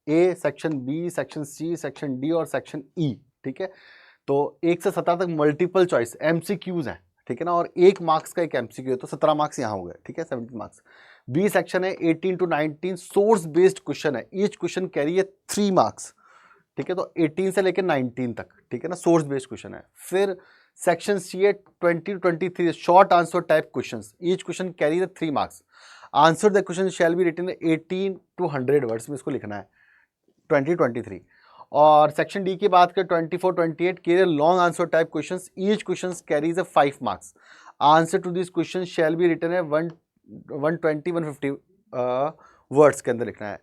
ए, section B, section C, section D और section E, ठीक है। तो 1 से 17 तक मल्टीपल चॉइस एमसीक्यूज हैं, ठीक है ना, और 1 मार्क्स का एक एमसीक्यू है, तो 17 मार्क्स यहाँ हो गए, ठीक है, 17 मार्क्स। बी सेक्शन है 18 to 19 सोर्स बेस्ड क्वेश्चन है, ईच क्वेश्चन कैरी है 3 मार्क्स, ठीक है, तो 18 से लेकर 19 तक, ठीक है ना, सोर्स बेस्ड क्वेश्चन है। फिर सेक्शन सी है 20 to 23 short answer type questions, each question carry the 3 marks. Answer the question shall be written 18 to 100 words में इसको लिखना है 2023। और सेक्शन डी की बात करें 24-28 carry long answer type questions, each questions carries 5 marks. Answer to this question shall be written है 120-150 words के अंदर लिखना है।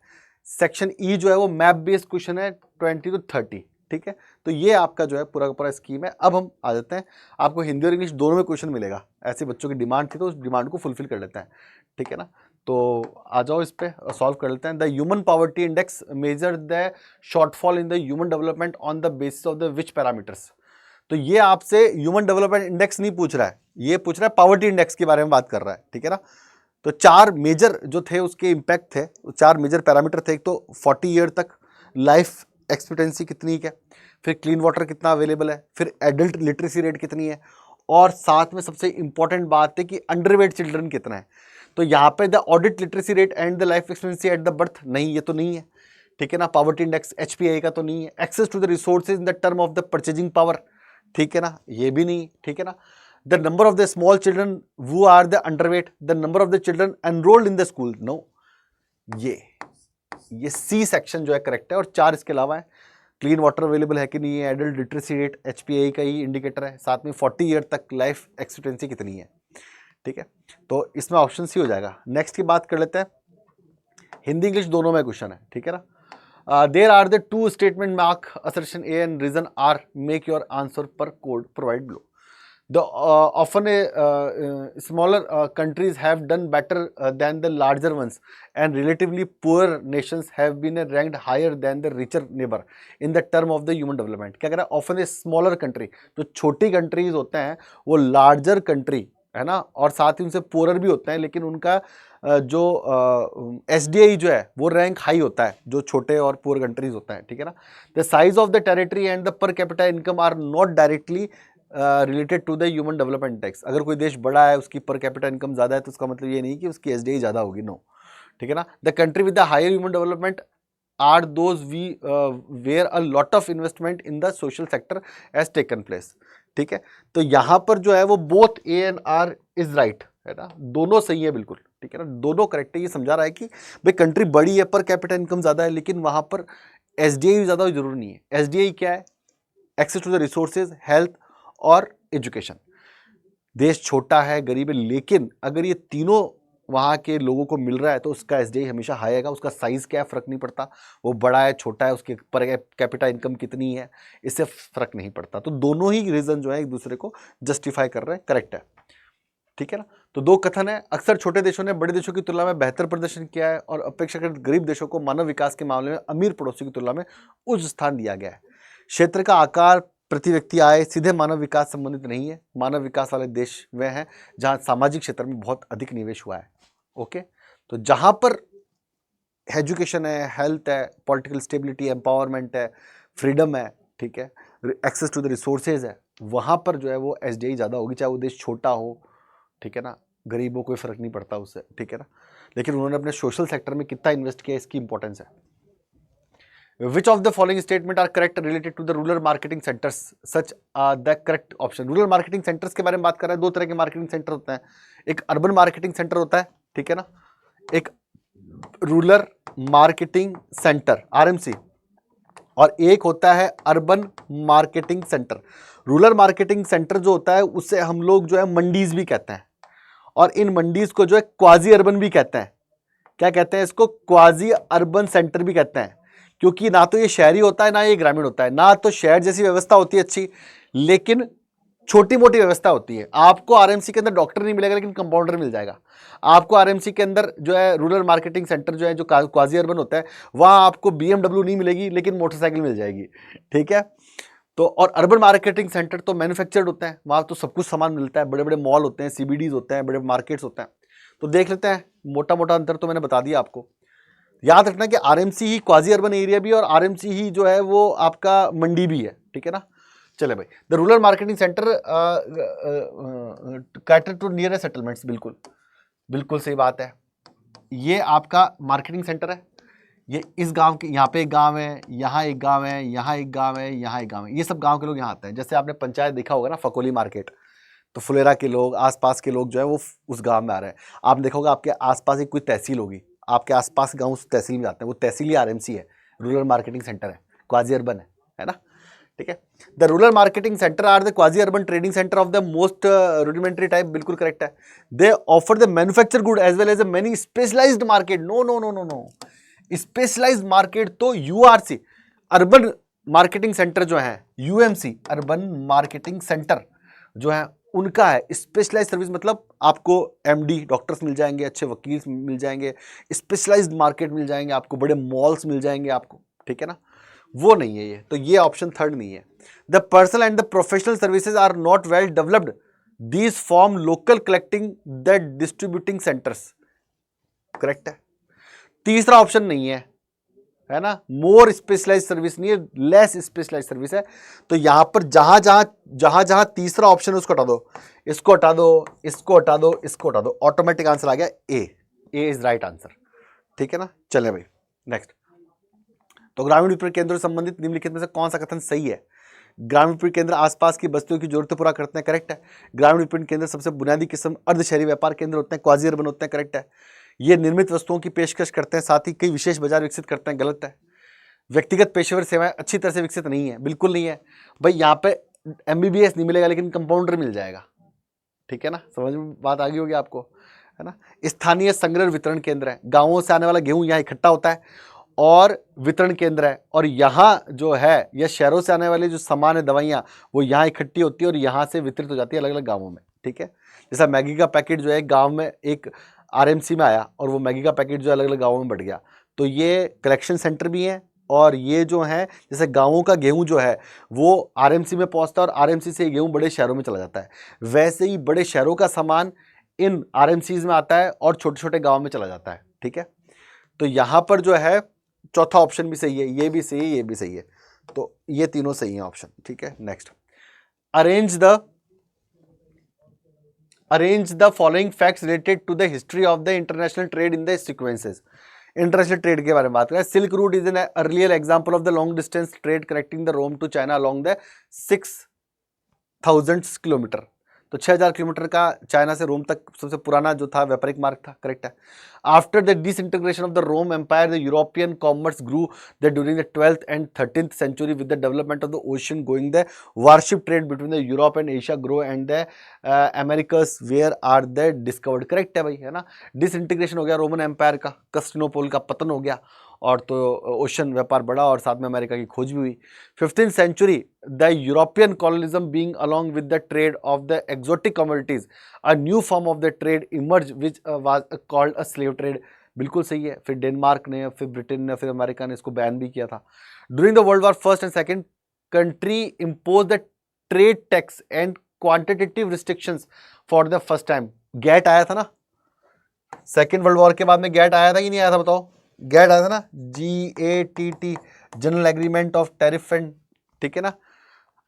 सेक्शन ई जो है वो मैप बेस्ड क्वेश्चन है 20 to 30, ठीक है। तो ये आपका जो है पूरा का पूरा स्कीम है। अब हम आ जाते हैं, आपको हिंदी और इंग्लिश दोनों में क्वेश्चन मिलेगा, ऐसे बच्चों की डिमांड थी तो उस डिमांड को फुलफिल कर लेते हैं, ठीक है ना। तो आ जाओ इस पे सॉल्व कर लेते हैं। The human poverty index measure the shortfall in the human development on the basis of the which parameters. तो ये आपसे ह्यूमन डेवलपमेंट इंडेक्स नहीं पूछ रहा है, ये पूछ रहा है पॉवर्टी इंडेक्स के बारे में बात कर रहा है, ठीक है ना। तो 4 मेजर जो थे उसके इम्पैक्ट थे, 4 मेजर पैरामीटर थे। एक तो 40 ईयर तक लाइफ एक्सपेक्टेंसी कितनी है, फिर क्लीन वाटर कितना अवेलेबल है, फिर एडल्ट लिटरेसी रेट कितनी है, और साथ में सबसे इंपॉर्टेंट बात है कि अंडरवेट चिल्ड्रन कितना है। तो यहाँ पे the audit literacy rate and the life expectancy at the birth, नहीं ये तो नहीं है, ठीक है ना। पॉवर्टी इंडेक्स HPI का तो नहीं है। Access to the resources in the term of the purchasing power, ठीक है ना, ये भी नहीं, ठीक है ना। The number of the small children who are the underweight, the number of the children enrolled in the school, no, ये सी सेक्शन जो है करेक्ट है। और 4 इसके अलावा है, क्लीन वाटर अवेलेबल है कि नहीं है, एडल्ट लिटरेसी रेट HPI का ही इंडिकेटर है, साथ में 40 ईयर तक लाइफ एक्सपेक्टेंसी कितनी है, ठीक है। तो इसमें ऑप्शन सी हो जाएगा। नेक्स्ट की बात कर लेते हैं, हिंदी इंग्लिश दोनों में क्वेश्चन है, ठीक है ना। There are the 2 statement mark assertion A and reason R, make your answer पर code provide below. The often smaller countries have done better than the larger ones, and relatively poor nations have been ranked higher than the richer neighbor in the term of the human development। क्या कह रहा है, often a smaller country, जो छोटी countries होते हैं वो larger country है ना, और साथ ही उनसे पोअर भी होते हैं, लेकिन उनका जो SDI जो है वो रैंक हाई होता है जो छोटे और पुअर कंट्रीज होता है, ठीक है ना। The size of the territory and the per capita income are not directly related to the human development index. अगर कोई देश बड़ा है, उसकी पर कैपिटा इनकम ज़्यादा है, तो उसका मतलब ये नहीं कि उसकी SDI ज़्यादा होगी, नो, ठीक है ना। The country with the higher human development are those where a lot of investment in the social sector has taken place, ठीक है। तो यहाँ पर जो है वो both A and R is right, है ना, दोनों सही है बिल्कुल, ठीक है ना, दोनों करेक्ट है। ये समझा रहा है कि भाई कंट्री बड़ी है, पर कैपिटा इनकम ज़्यादा है, लेकिन वहाँ पर SDI ज़्यादा जरूरी नहीं है। SDI क्या है, access to the resources, health और एजुकेशन। देश छोटा है, गरीब है, लेकिन अगर ये तीनों वहाँ के लोगों को मिल रहा है तो उसका SDI हमेशा हाई आएगा। उसका साइज क्या है फर्क नहीं पड़ता, वो बड़ा है छोटा है, उसके पर कैपिटा इनकम कितनी है, इससे फर्क नहीं पड़ता। तो दोनों ही रीजन जो है एक दूसरे को जस्टिफाई कर रहे हैं, करेक्ट है, ठीक है ना। तो 2 कथन है, अक्सर छोटे देशों ने बड़े देशों की तुलना में बेहतर प्रदर्शन किया है, और अपेक्षाकृत गरीब देशों को मानव विकास के मामले में अमीर पड़ोसी की तुलना में उच्च स्थान दिया गया है। क्षेत्र का आकार, प्रति व्यक्ति आय सीधे मानव विकास संबंधित नहीं है। मानव विकास वाले देश वे हैं जहां सामाजिक क्षेत्र में बहुत अधिक निवेश हुआ है, ओके। तो जहां पर एजुकेशन है, हेल्थ है, पॉलिटिकल स्टेबिलिटी, एम्पावरमेंट है, फ्रीडम है, ठीक है, एक्सेस टू द रिसोर्सेज है, वहां पर जो है वो SDI ज़्यादा होगी, चाहे वो देश छोटा हो, ठीक है ना, गरीबों कोई फर्क नहीं पड़ता उससे, ठीक है ना। लेकिन उन्होंने अपने सोशल सेक्टर में कितना इन्वेस्ट किया, इसकी इंपॉर्टेंस है। Which of the following statement are correct related to the rural marketing centers? Such the correct option. Rural marketing centers के बारे में बात कर रहे हैं। 2 तरह के मार्केटिंग सेंटर होते हैं, एक अर्बन मार्केटिंग सेंटर होता है, ठीक है ना, एक रूरल मार्केटिंग सेंटर RMC, और एक होता है urban marketing centre. Rural marketing centre जो होता है उसे हम लोग जो है मंडीज भी कहते हैं, और इन मंडीज को जो है क्वाजी अर्बन भी कहते हैं। क्या कहते हैं इसको, क्वाजी अर्बन सेंटर भी कहते हैं, क्योंकि ना तो ये शहरी होता है ना ये ग्रामीण होता है। ना तो शहर जैसी व्यवस्था होती है अच्छी, लेकिन छोटी मोटी व्यवस्था होती है। आपको RMC के अंदर डॉक्टर नहीं मिलेगा, लेकिन कंपाउंडर मिल जाएगा। आपको RMC के अंदर जो है रूरल मार्केटिंग सेंटर जो है, जो क्वाजी अर्बन होता है, वहां आपको BMW नहीं मिलेगी, लेकिन मोटरसाइकिल मिल जाएगी, ठीक है। तो और अर्बन मार्केटिंग सेंटर तो मैन्युफैक्चर्ड होते हैं, वहां तो सब कुछ सामान मिलता है, बड़े बड़े मॉल होते हैं, CBDs होते हैं, बड़े मार्केट्स होते हैं। तो देख लेते हैं, मोटा मोटा अंतर तो मैंने बता दिया आपको। याद रखना कि आरएमसी ही क्वाजी अर्बन एरिया भी है और आरएमसी ही जो है वो आपका मंडी भी है, ठीक है ना। चले भाई, the rural marketing centre cater to near settlements, बिल्कुल बिल्कुल सही बात है। ये आपका मार्केटिंग सेंटर है, ये इस गांव के, यहाँ पे एक गांव है, यहाँ एक गांव है, यहाँ एक गांव है, यहाँ एक गांव है, ये सब गांव के लोग यहाँ आते हैं। जैसे आपने पंचायत देखा होगा ना, फकोली मार्केट, तो फुलेरा के लोग, आसपास के लोग जो है वो उस गांव में आ रहे हैं। आप देखोगे आपके आसपास एक कोई तहसील होगी, आपके आसपास गांव उस तहसील में आते हैं, वो तहसील ही आरएमसी है, रूरल मार्केटिंग सेंटर है, क्वाजी अर्बन है ना, ठीक है। The rural marketing centre are the quasi urban trading centre of the most rudimentary type, बिल्कुल करेक्ट है। They offer the manufacture good as well as many specialised market, no no no no no, specialised market तो URC urban marketing centre जो है, UMC urban marketing centre जो है उनका है। Specialised service मतलब आपको एमडी डॉक्टर्स मिल जाएंगे, अच्छे वकील मिल जाएंगे, स्पेशलाइज्ड मार्केट मिल जाएंगे आपको, बड़े मॉल्स मिल जाएंगे आपको, ठीक है ना, वो नहीं है ये, तो ये ऑप्शन थर्ड नहीं है। The personal and the professional services are not well developed, these form local collecting the distributing centres, correct है। तीसरा ऑप्शन नहीं है ना, मोर स्पेशलाइज्ड सर्विस नहीं है, लेस स्पेशलाइज्ड सर्विस है। तो यहां पर जहां तीसरा ऑप्शन है उसको हटा दो, इसको हटा दो, इसको हटा दो, इसको हटा दो, ऑटोमेटिक आंसर आ गया ए इज राइट आंसर, ठीक है ना। चले भाई नेक्स्ट, तो ग्रामीण विपणन केंद्रों से संबंधित निम्नलिखित में से कौन सा कथन सही है। ग्रामीण विपणन केंद्र आसपास की बस्तियों की जरूरतें पूरा करते हैं, करेक्ट है। ग्रामीण विपणन केंद्र सबसे बुनियादी किस्म अर्ध शहरी व्यापार केंद्र होते हैं, क्वाजी अर्बन होते हैं, करेक्ट है। ये निर्मित वस्तुओं की पेशकश करते हैं, साथ ही कई विशेष बाजार विकसित करते हैं, गलत है। व्यक्तिगत पेशेवर सेवाएं अच्छी तरह से विकसित नहीं है, बिल्कुल नहीं है भाई। यहाँ पे एमबीबीएस नहीं मिलेगा लेकिन कंपाउंडर मिल जाएगा, ठीक है ना, समझ में बात आ गई होगी आपको, है ना। स्थानीय संग्रह वितरण केंद्र है, गांवों से आने वाला गेहूं यहाँ इकट्ठा होता है और वितरण केंद्र है, और यहाँ जो है यह शहरों से आने वाले जो सामान है, दवाइयाँ, वो यहाँ इकट्ठी होती है और यहाँ से वितरित हो जाती है अलग अलग गाँवों में, ठीक है। जैसा मैगी का पैकेट जो है गाँव में एक आरएमसी में आया और वो मैगी का पैकेट जो अलग अलग गाँवों में बढ़ गया, तो ये कलेक्शन सेंटर भी है, और ये जो है जैसे गाँवों का गेहूं जो है वो आरएमसी में पहुंचता है और आरएमसी से गेहूं बड़े शहरों में चला जाता है, वैसे ही बड़े शहरों का सामान इन आरएमसीज में आता है और छोटे छोटे गाँव में चला जाता है, ठीक है। तो यहाँ पर जो है चौथा ऑप्शन भी सही है, ये भी सही है, ये भी सही है, तो ये तीनों सही है ऑप्शन, ठीक है। Next, arrange the following facts related to the history of the international trade in the sequences. International trade के बारे में बात करें, silk route is an earlier example of the long distance trade connecting the Rome to China along the 6000 kilometre. तो 6000 kilometre का China से रोम तक सबसे पुराना जो था व्यापारिक मार्ग था, करेक्ट है। After the disintegration of the Rome empire, the European commerce grew the during the 12th and 13th century with the development of the ocean going, the warship trade between the Europe and Asia grow and the Americas where are they discovered, correct है भाई, है ना। Disintegration हो गया Roman empire का, Constantinople का पतन हो गया, और तो ओशन व्यापार बढ़ा और साथ में अमेरिका की खोज भी हुई। 15th century, the European colonialism being along with the trade of the exotic commodities, a new form of the trade emerged which was called a slave trade, बिल्कुल सही है। फिर डेनमार्क ने, फिर ब्रिटेन ने, फिर अमेरिका ने इसको बैन भी किया था। During the world war first and second, country impose the trade tax and quantitative restrictions for the first time. GATT आया था ना, सेकेंड वर्ल्ड वॉर के बाद में गैट आया था कि नहीं आया था, बताओ। गैट आया था ना, GATT, general agreement of tariff and, ठीक है ना,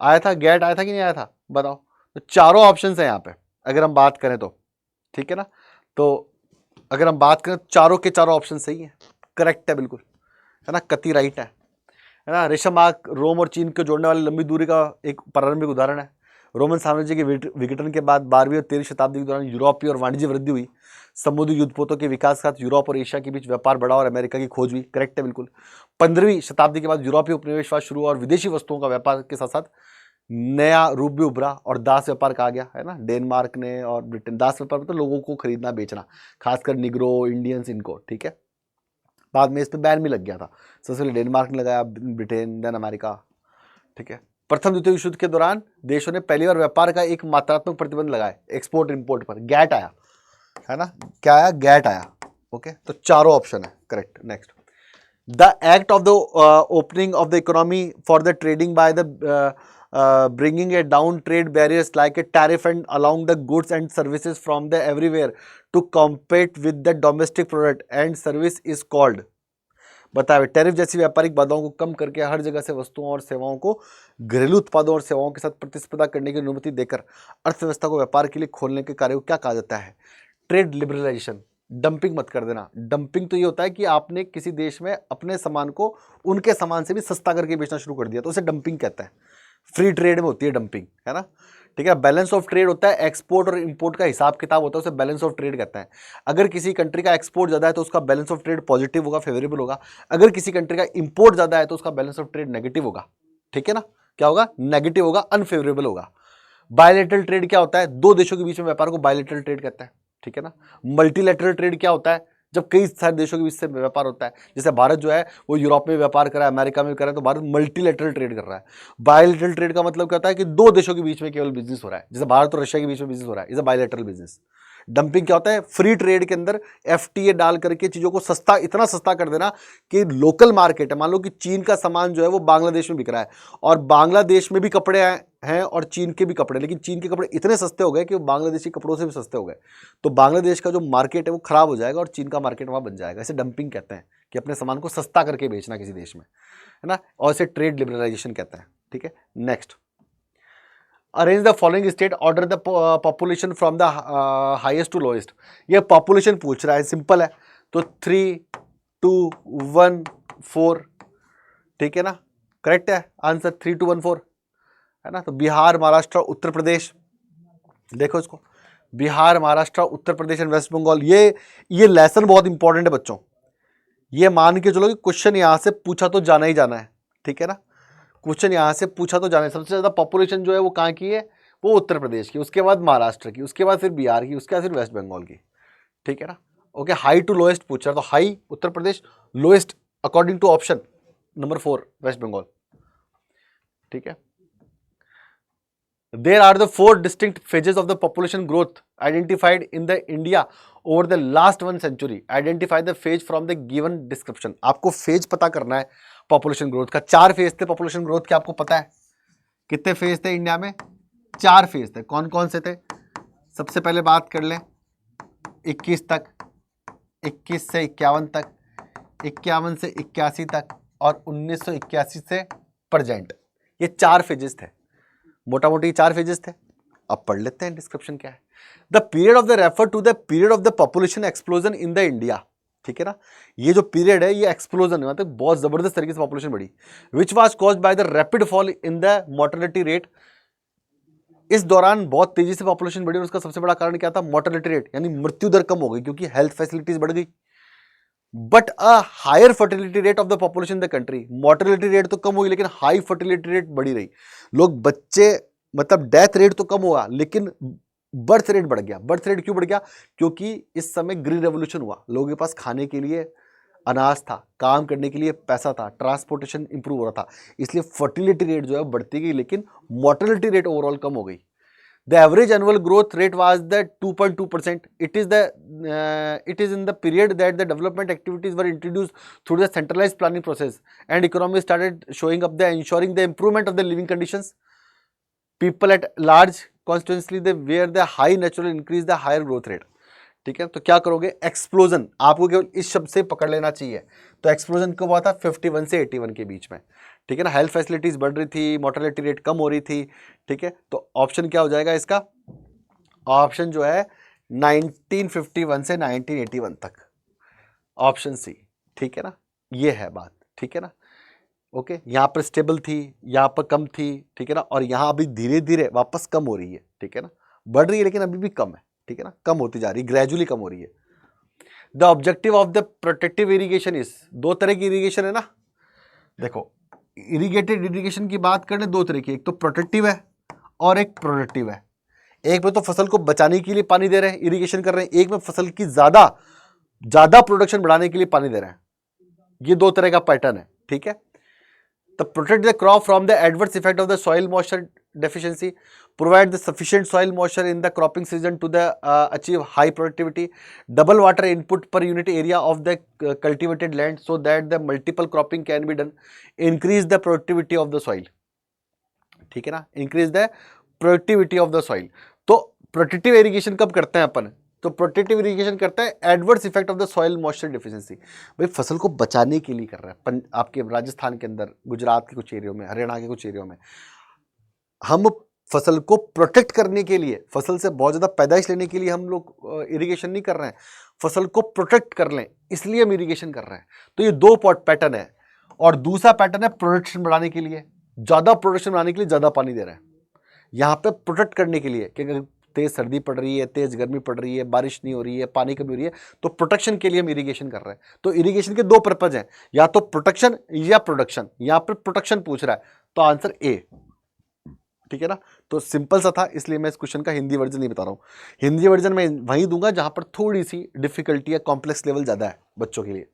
आया था, गैट आया था कि नहीं आया था, बताओ। तो चारों ऑप्शंस हैं यहाँ पे अगर हम बात करें तो, ठीक है ना। तो अगर हम बात करें तो चारों के चारों ऑप्शन सही है, करेक्ट है बिल्कुल, है ना, कति राइट है ना। रेशम मार्ग रोम और चीन को जोड़ने वाली लंबी दूरी का एक प्रारंभिक उदाहरण है। रोमन साम्राज्य के विघटन के बाद 12वीं और 13वीं शताब्दी के दौरान यूरोपीय और वाणिज्य वृद्धि हुई। समुद्री युद्धपोतों के विकास के साथ यूरोप और एशिया के बीच व्यापार बढ़ा और अमेरिका की खोज हुई, करेक्ट है बिल्कुल। 15वीं शताब्दी के बाद यूरोपीय उपनिवेशवाद शुरू हुआ और विदेशी वस्तुओं का व्यापार के साथ साथ नया रूप भी उभरा और दास व्यापार कहा गया, है ना। डेनमार्क ने और ब्रिटेन, दास व्यापार मतलब लोगों को खरीदना बेचना, खासकर निग्रो इंडियंस, इनको, ठीक है। बाद में इस पर बैन भी लग गया था, सबसे पहले डेनमार्क ने लगाया, ब्रिटेन, देन अमेरिका, ठीक है। प्रथम द्वितीय विश्व युद्ध के दौरान देशों ने पहली बार व्यापार का एक मात्रात्मक प्रतिबंध लगाया, एक्सपोर्ट इंपोर्ट पर, गैट आया, है ना, क्या आया, गैट आया, ओके। तो चारों ऑप्शन है correct. Next, the act of the opening of the economy for the trading by the bringing it down trade barriers like a tariff and allowing the goods and services from the everywhere to compete with the domestic product and service is called, बताया tariff जैसी व्यापारिक बाधाओं को कम करके हर जगह से वस्तुओं और सेवाओं को घरेलू उत्पादों और सेवाओं के साथ प्रतिस्पर्धा करने की अनुमति देकर अर्थव्यवस्था को व्यापार के लिए खोलने के कार्य को क्या कहा जाता है? Trade liberalisation. डंपिंग मत कर देना। डंपिंग तो ये होता है कि आपने किसी देश में अपने सामान को उनके सामान से भी सस्ता करके बेचना शुरू कर दिया, तो उसे डंपिंग कहता है। फ्री ट्रेड में होती है डंपिंग, है ना, ठीक है। बैलेंस ऑफ ट्रेड होता है, एक्सपोर्ट और इंपोर्ट का हिसाब किताब होता है, उसे बैलेंस ऑफ ट्रेड कहता है। अगर किसी कंट्री का एक्सपोर्ट ज्यादा है तो उसका बैलेंस ऑफ ट्रेड पॉजिटिव होगा, फेवरेबल होगा। अगर किसी कंट्री का इंपोर्ट ज्यादा है तो उसका बैलेंस ऑफ ट्रेड नेगेटिव होगा, ठीक है ना। क्या होगा? नेगेटिव होगा, अनफेवरेबल होगा। बायलैटरल ट्रेड क्या होता है? दो देशों के बीच में व्यापार को बायलैटरल ट्रेड कहता है, ठीक है ना। मल्टीलैटरल ट्रेड क्या होता है? जब कई सारे देशों के बीच से व्यापार होता है, जैसे भारत जो है वो यूरोप में व्यापार कर रहा है, अमेरिका में कर रहा है, तो भारत मल्टीलैटरल ट्रेड कर रहा है। बायलैटरल ट्रेड का मतलब क्या होता है कि दो देशों के बीच में केवल बिजनेस हो रहा है, जैसे भारत और रशिया के बीच में बिजनेस हो रहा है, is a bilateral business. Dumping क्या होता है? फ्री ट्रेड के अंदर एफटीए डाल करके चीजों को सस्ता, इतना सस्ता कर देना कि लोकल मार्केट है, मान लो कि चीन का सामान जो है वो बांग्लादेश में बिक रहा है और बांग्लादेश में भी कपड़े हैं और चीन के भी कपड़े, लेकिन चीन के कपड़े इतने सस्ते हो गए कि वो बांग्लादेशी कपड़ों से भी सस्ते हो गए, तो बांग्लादेश का जो मार्केट है वो खराब हो जाएगा और चीन का मार्केट वहां बन जाएगा। इसे डंपिंग कहते हैं कि अपने सामान को सस्ता करके बेचना किसी देश में, है ना, और इसे ट्रेड लिबरलाइजेशन कहते हैं, ठीक है। Next, arrange the following state, order the population from the highest to lowest. ये पॉपुलेशन पूछ रहा है, सिंपल है, तो 3, 2, 1, 4, ठीक है ना, करेक्ट है आंसर 3, 2, 1, 4, है ना। तो बिहार, महाराष्ट्र, उत्तर प्रदेश, देखो इसको, बिहार, महाराष्ट्र, उत्तर प्रदेश एंड वेस्ट बंगाल। ये लेसन बहुत इंपॉर्टेंट है बच्चों, ये मान के चलो कि क्वेश्चन यहां से पूछा तो जाना ही जाना है, ठीक है ना। क्वेश्चन यहां से पूछा तो जाना है। सबसे ज्यादा पॉपुलेशन जो है वो कहाँ की है? वो उत्तर प्रदेश की, उसके बाद महाराष्ट्र की, उसके बाद फिर बिहार की, उसके बाद फिर वेस्ट बंगाल की, ठीक है ना। ओके, हाई टू लोएस्ट पूछ रहा, तो high Uttar Pradesh, lowest according to option number 4 West Bengal, ठीक है। There are the 4 distinct phases of the population growth identified in the India over the last 1 century. Identify the phase from the given description. आपको phase पता करना है population growth का। 4 phase थे population growth के, आपको पता है कितने फेज थे इंडिया में? 4 फेज थे। कौन कौन से थे? सबसे पहले बात कर लें 21 तक, 21 से 51 तक, 51 से 81 तक और 1981 से प्रेजेंट। ये 4 फेजेस थे, मोटा मोटी 4 फेजेस थे। अब पढ़ लेते हैं डिस्क्रिप्शन क्या है। The period of the refer to the period of the population explosion in the India, ठीक है ना। ये जो पीरियड है ये एक्सप्लोजन है, मतलब बहुत जबरदस्त तरीके से पॉपुलेशन बढ़ी, which was caused by the rapid fall in the mortality rate. इस दौरान बहुत तेजी से पॉपुलेशन बढ़ी और उसका सबसे बड़ा कारण क्या था? मोर्टेलिटी रेट, यानी मृत्यु दर कम हो गई क्योंकि हेल्थ फैसिलिटीज बढ़ गई। But a higher fertility rate of the population in the country, mortality rate तो कम हुई लेकिन हाई फर्टिलिटी रेट बढ़ी रही। लोग बच्चे, मतलब डेथ रेट तो कम हुआ लेकिन बर्थ रेट बढ़ गया। बर्थ रेट क्यों बढ़ गया? क्योंकि इस समय ग्रीन रेवोल्यूशन हुआ, लोगों के पास खाने के लिए अनाज था, काम करने के लिए पैसा था, ट्रांसपोर्टेशन इंप्रूव हो रहा था, इसलिए फर्टिलिटी रेट जो है बढ़ती गई लेकिन मोर्टेलिटी रेट ओवरऑल कम हो गई। The average annual growth rate was the 2.2%. It is in the period that the development activities were introduced through the centralized planning process and economy started showing up, ensuring the improvement of the living conditions. People at large constantly they where the high natural increase the higher growth rate. ठीक है, तो क्या करोगे? Explosion, आपको केवल इस शब्द से पकड़ लेना चाहिए। तो एक्सप्लोजन कब हुआ था? 51 से 81 के बीच में, ठीक है ना। हेल्थ फैसिलिटीज बढ़ रही थी, मोर्टेलिटी रेट कम हो रही थी, ठीक है। तो ऑप्शन क्या हो जाएगा इसका? ऑप्शन जो है 1951 से 1981 तक, ऑप्शन सी, ठीक है ना। ये है बात, ठीक है ना। ओके, यहाँ पर स्टेबल थी, यहाँ पर कम थी, ठीक है ना, और यहाँ अभी धीरे धीरे वापस कम हो रही है, ठीक है ना। बढ़ रही है लेकिन अभी भी कम है, ठीक है ना, कम होती जा रही है, ग्रेजुअली कम हो रही है। The objective of the protective irrigation is, 2 तरह की इरिगेशन है ना। देखो, इरिगेटेड इरिगेशन की बात करें 2 तरह की, एक तो प्रोटेक्टिव है और एक प्रोडक्टिव है। एक में तो फसल को बचाने के लिए पानी दे रहे हैं, इरिगेशन कर रहे हैं, एक में फसल की ज्यादा प्रोडक्शन बढ़ाने के लिए पानी दे रहे हैं। ये 2 तरह का पैटर्न है, ठीक है। तो protect the crop from the adverse effect of the soil moisture deficiency, provide the sufficient soil moisture in the cropping season to the achieve high productivity, double water input per unit area of the cultivated land so that the multiple cropping can be done, increase the productivity of the soil, ठीक है ना, increase the productivity of the soil। तो protective irrigation कब करते हैं अपन? तो protective irrigation करता है adverse effect of the soil moisture deficiency, भाई फसल को बचाने के लिए कर रहा है। आपके राजस्थान के अंदर, गुजरात के कुछ एरियो में, हरियाणा के कुछ एरियो में हम फसल को प्रोटेक्ट करने के लिए, फसल से बहुत ज़्यादा पैदाइश लेने के लिए हम लोग इरिगेशन नहीं कर रहे हैं, फसल को प्रोटेक्ट कर लें इसलिए हम इरिगेशन कर रहे हैं। तो ये दो पैटर्न है। और दूसरा पैटर्न है प्रोडक्शन बढ़ाने के लिए, ज़्यादा प्रोडक्शन बढ़ाने के लिए ज़्यादा पानी दे रहे हैं। यहाँ पे प्रोटेक्ट करने के लिए कि अगर तेज़ सर्दी पड़ रही है, तेज़ गर्मी पड़ रही है, बारिश नहीं हो रही है, पानी कमी हो रही है, तो प्रोटेक्शन के लिए हम इरिगेशन कर रहे हैं। तो इरिगेशन के दो पर्पज हैं, या तो प्रोटेक्शन या प्रोडक्शन। यहाँ पर प्रोटेक्शन पूछ रहा है तो आंसर ए, ठीक है ना। तो सिंपल सा था, इसलिए मैं इस क्वेश्चन का हिंदी वर्जन नहीं बता रहा हूँ। हिंदी वर्जन मैं वहीं दूंगा जहां पर थोड़ी सी डिफिकल्टी या कॉम्प्लेक्स लेवल ज़्यादा है बच्चों के लिए,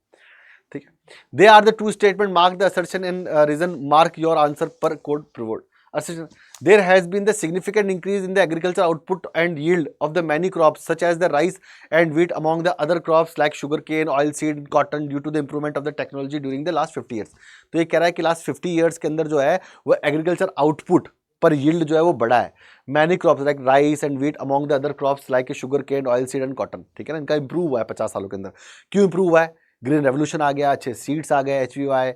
ठीक है। They are the two statement, mark the assertion and reason, mark your answer पर code provided. Assertion: there has been the significant increase in the agricultural output and yield of the many crops such as the rice and wheat among the other crops like sugarcane, oilseed, cotton due to the improvement of the technology during the last 50 years। तो ये कह रहा है कि last 50 years के अंदर जो है वो एग्रीकल्चर आउटपुट पर यील्ड जो है वो बढ़ा है। Many crops like rice and wheat among the other crops like sugar cane, oil seed and cotton, ठीक है ना। इनका इंप्रूव हुआ है 50 सालों के अंदर। क्यों इंप्रूव हुआ है? ग्रीन रेवोल्यूशन आ गया, अच्छे सीड्स आ गए, HVY,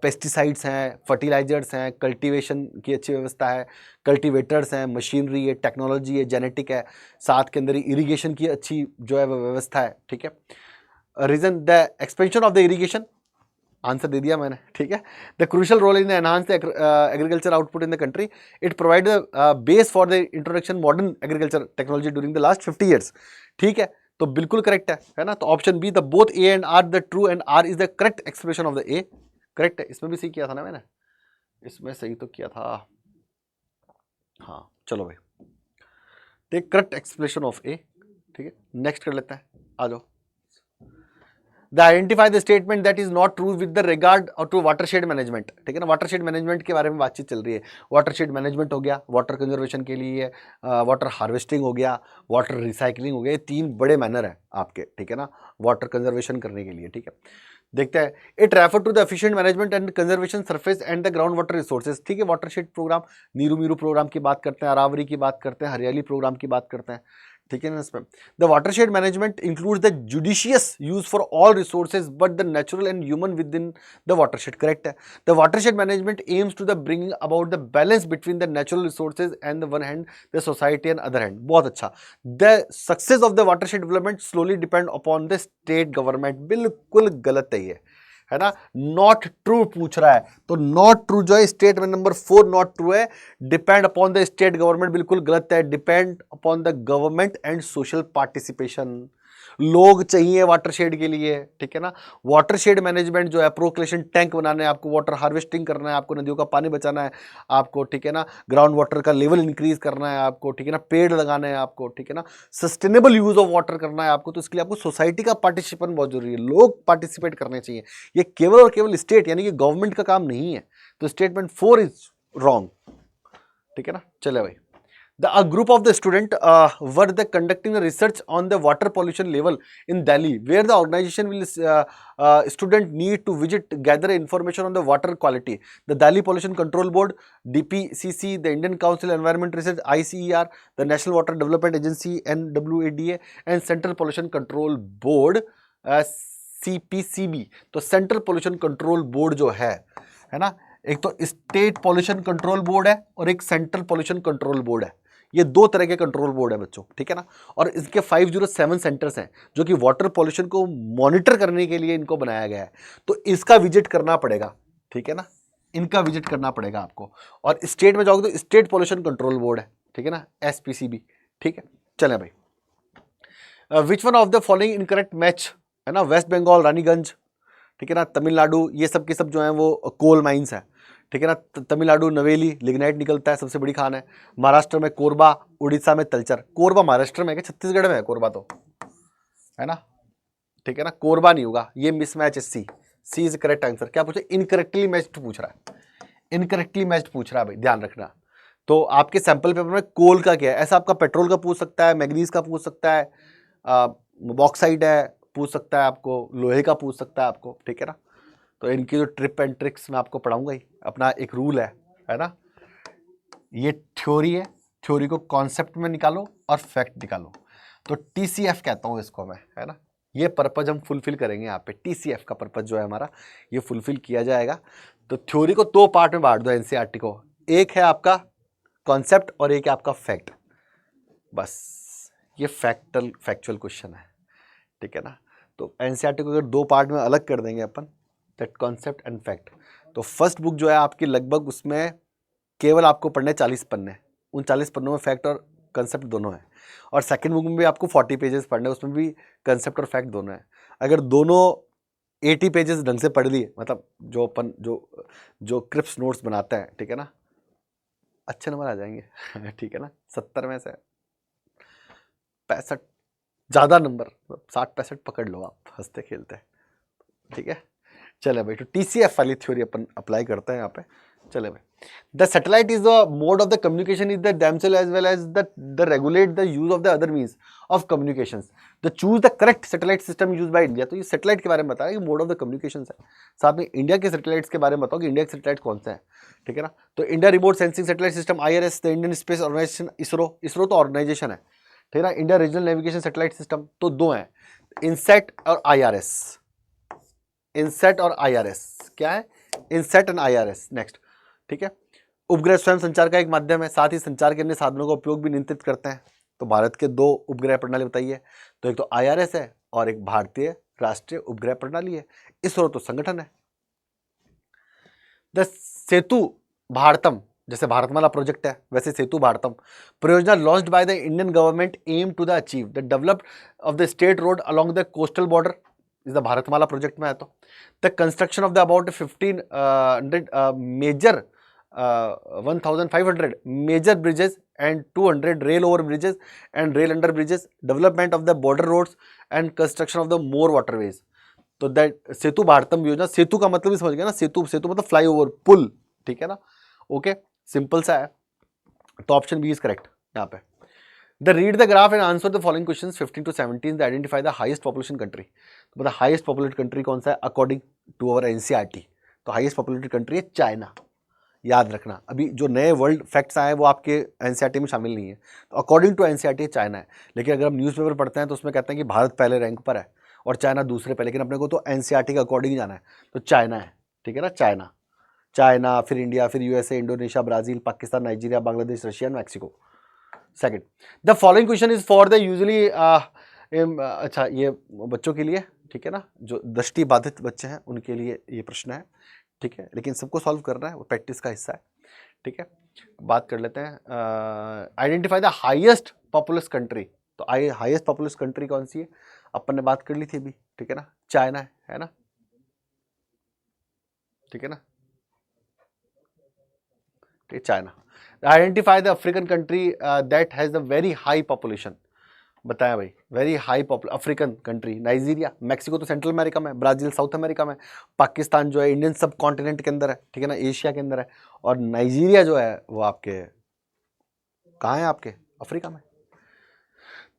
पेस्टिसाइड्स हैं, फर्टिलाइजर्स हैं, कल्टीवेशन की अच्छी व्यवस्था है, कल्टीवेटर्स हैं, मशीनरी है, टेक्नोलॉजी है, जेनेटिक है, साथ के अंदर इरीगेशन की अच्छी जो है व्यवस्था है, ठीक है। Reason the expansion of the irrigation, answer दे दिया मैंने, ठीक है। The crucial role in enhance the agriculture output in the country, it provide the base for the introduction modern agriculture technology during the last 50 years, ठीक है। तो बिल्कुल correct है ना। तो option B, the both A and R the true and R is the correct expression of the A, correct है। इसमें भी सही किया था ना मैंने, इसमें सही तो किया था, हाँ चलो भाई, take correct expression of a, ठीक है। नेक्स्ट कर लेते हैं, आ जाओ। The identify the statement that is not true with the regard to watershed management, ठीक है ना। वाटरशेड मैनेजमेंट के बारे में बातचीत चल रही है। वाटरशेड मैनेजमेंट हो गया, वाटर कंजर्वेशन के लिए, वाटर हार्वेस्टिंग हो गया, वाटर रिसाइकलिंग हो गया, ये तीन बड़े मैनर है आपके, ठीक है ना, वाटर कंजर्वेशन करने के लिए, ठीक है। देखते हैं, it refer to the efficient management and conservation surface and the ground water resources, ठीक है। Watershed program, Neeru Meeru program की बात करते हैं, अरावरी की बात करते हैं, हरियाली प्रोग्राम की बात करते हैं, ठीक है ना। इसमें the watershed management includes the judicious use for all resources but the natural and human within the watershed, correct है। The watershed management aims to the bringing about the balance between the natural resources and the one hand the society and other hand, बहुत अच्छा। The success of the watershed development slowly depend upon the state government, बिल्कुल गलत है ना। Not true पूछ रहा है, तो नॉट ट्रू जो है स्टेटमेंट नंबर 4 नॉट ट्रू है। Depend upon the state government, बिल्कुल गलत है। Depend upon the government and social participation, लोग चाहिए वाटरशेड के लिए, ठीक है ना। वाटरशेड मैनेजमेंट जो है, प्रोक्लेशन टैंक बनाना है आपको, वाटर हार्वेस्टिंग करना है आपको, नदियों का पानी बचाना है आपको, ठीक है ना, ग्राउंड वाटर का लेवल इंक्रीज करना है आपको, ठीक है ना, पेड़ लगाना है आपको, ठीक है ना, सस्टेनेबल यूज ऑफ वाटर करना है आपको। तो इसके लिए आपको सोसाइटी का पार्टिसिपेशन बहुत जरूरी है, लोग पार्टिसिपेट करने चाहिए। ये केवल और केवल स्टेट यानी कि गवर्नमेंट का काम नहीं है। तो स्टेटमेंट 4 इज रॉन्ग, ठीक है ना। चले भाई, a group of the student were the conducting the research on the water pollution level in Delhi, where the organization will student need to visit, gather information on the water quality. The Delhi Pollution Control Board, DPCC, the Indian Council on Environment Research, ICER, the National Water Development Agency, NWADA, and Central Pollution Control Board, CPCB. तो central pollution control board जो है ना, एक तो state pollution control board है और एक central pollution control board है। ये दो तरह के कंट्रोल बोर्ड है बच्चों, ठीक है ना। और इसके 507 सेंटर्स हैं जो कि वाटर पॉल्यूशन को मॉनिटर करने के लिए इनको बनाया गया है। तो इसका विजिट करना पड़ेगा, ठीक है ना, इनका विजिट करना पड़ेगा आपको। और स्टेट में जाओगे तो स्टेट पॉल्यूशन कंट्रोल बोर्ड है, ठीक है ना, SPCB, ठीक है। चलें भाई, which one of the following incorrect match, है ना। वेस्ट बंगाल रानीगंज, ठीक है ना, तमिलनाडु, ये सब के सब जो है वो कोल माइंस है, ठीक है ना। तमिलनाडु नवेली, लिग्नाइट निकलता है, सबसे बड़ी खान है। महाराष्ट्र में कोरबा, उड़ीसा में तलचर। कोरबा महाराष्ट्र में है क्या? छत्तीसगढ़ में है कोरबा, तो है ना, ठीक है ना, कोरबा नहीं होगा, ये मिसमैच है। सी इज करेक्ट आंसर। क्या पूछे? इनकरेक्टली मैच्ड पूछ रहा है, इनकरेक्टली मैच्ड पूछ रहा है भाई, ध्यान रखना। तो आपके सैंपल पेपर में कोल का क्या है, ऐसा आपका पेट्रोल का पूछ सकता है, मैग्नीज का पूछ सकता है, बॉक्साइड है पूछ सकता है आपको, लोहे का पूछ सकता है आपको, ठीक है ना। तो इनकी जो ट्रिप एंड ट्रिक्स मैं आपको पढ़ाऊंगा ही। अपना एक रूल है ना, ये थ्योरी है, थ्योरी को कॉन्सेप्ट में निकालो और फैक्ट निकालो। तो TCF कहता हूँ इसको मैं, है ना। ये पर्पज हम फुलफिल करेंगे यहाँ पे, TCF का पर्पज जो है हमारा ये फुलफिल किया जाएगा। तो थ्योरी को दो पार्ट में बांट दो NCERT को, एक है आपका कॉन्सेप्ट और एक है आपका फैक्ट। बस ये फैक्चुअल क्वेश्चन है, ठीक है ना। तो NCERT को अगर दो पार्ट में अलग कर देंगे अपन, दैट कॉन्सेप्ट एंड फैक्ट, तो फर्स्ट बुक जो है आपकी लगभग उसमें केवल आपको पढ़ने 40 पन्ने, उन 40 पन्नों में फैक्ट और कंसेप्ट दोनों है। और सेकंड बुक में भी आपको 40 पेजेस पढ़ने, उसमें भी कंसेप्ट और फैक्ट दोनों है। अगर दोनों 80 पेजेस ढंग से पढ़ लिए, मतलब जो अपन जो क्रिप्स नोट्स बनाते हैं, ठीक है ना, अच्छे नंबर आ जाएंगे ठीक है ना। 70 में से 65 ज़्यादा नंबर, 60-65 पकड़ लो आप हंसते खेलते, ठीक है। चले भाई, तो TCF वाली थ्योरी अपन अप्लाई करते हैं यहाँ पे। चले भाई, the satellite is the mode of the communication is the damsel as well as the regulate the use of the other means of communication, the choose the correct satellite system use by India. तो ये satellite के बारे में बताया, ये mode of the communication है। साथ में इंडिया के सैटेलाइट्स के बारे में बताओ कि इंडिया के सैटेलाइट कौन सा है, ठीक है ना। तो India remote sensing satellite system IRS, the Indian space organization ISRO, ISRO तो ऑर्गेनाइजेशन है, ठीक है ना। India regional navigation satellite system तो दो हैं, इनसेट और IRS। इनसेट और IRS क्या है, इनसेट एंड IRS। नेक्स्ट, ठीक है। उपग्रह स्वयं संचार का एक माध्यम है, साथ ही संचार के अन्य साधनों का उपयोग भी नियंत्रित करते हैं। तो भारत के दो उपग्रह प्रणाली बताइए, तो एक तो IRS है और एक भारतीय राष्ट्रीय उपग्रह प्रणाली है। इसरो तो संगठन है। द सेतु भारतम, जैसे भारतमाला प्रोजेक्ट है वैसे सेतु भारतम परियोजना launched by the Indian government aim to the achieve the develop of the state road along the coastal border is the Bharatmala project में है। तो the construction of the about 1500 major 1500 major bridges and 200 rail over bridges and rail under bridges, development of the border roads and construction of the more waterways. तो that Setu Bharatam योजना, सेतु का मतलब ही समझ गया ना, सेतु सेतु मतलब फ्लाईओवर, पुल, ठीक है ना। ओके, सिंपल सा है। तो ऑप्शन बी इज करेक्ट यहाँ पे। The read the graph and answer the following questions 15 to 17 identify the highest population country. तो मतलब हाईएस्ट पॉपुलेटेड कंट्री कौन सा है अकॉर्डिंग टू अवर NCERT? तो हाईएस्ट पॉपुलेटेड कंट्री है चाइना, याद रखना। अभी जो नए वर्ल्ड फैक्ट्स आए हैं वो आपके NCERT में शामिल नहीं है। तो अकॉर्डिंग टू NCERT चाइना है, लेकिन अगर हम न्यूज़पेपर पढ़ते हैं तो उसमें कहते हैं कि भारत पहले रैंक पर है और चाइना दूसरे पे, लेकिन अपने को तो NCERT के अकॉर्डिंग जाना है, तो चाइना है, ठीक है ना। चाइना, चाइना, फिर इंडिया, फिर USA, Indonesia, Brazil, Pakistan, Nigeria, Bangladesh, Russia, Mexico. Second, the following question is for the usually, अच्छा ये बच्चों के लिए, ठीक है ना, जो दृष्टि बाधित बच्चे हैं उनके लिए ये प्रश्न है, ठीक है, लेकिन सबको सॉल्व करना है, वो प्रैक्टिस का हिस्सा है, ठीक है। बात कर लेते हैं, identify the highest populace country. तो हाईएस्ट पॉपुलस कंट्री कौन सी है, अपन ने बात कर ली थी अभी, ठीक है ना, चाइना है ना, ठीक है ना, ठीक, China. Identify the African country that has the very high population. बताया भाई, very high African country, Nigeria, Mexico तो सेंट्रल अमेरिका में, ब्राजील साउथ अमेरिका में, पाकिस्तान जो है इंडियन सब कॉन्टिनेंट के अंदर है, ठीक है ना, एशिया के अंदर है, और नाइजीरिया जो है वो आपके कहाँ है, आपके अफ्रीका में।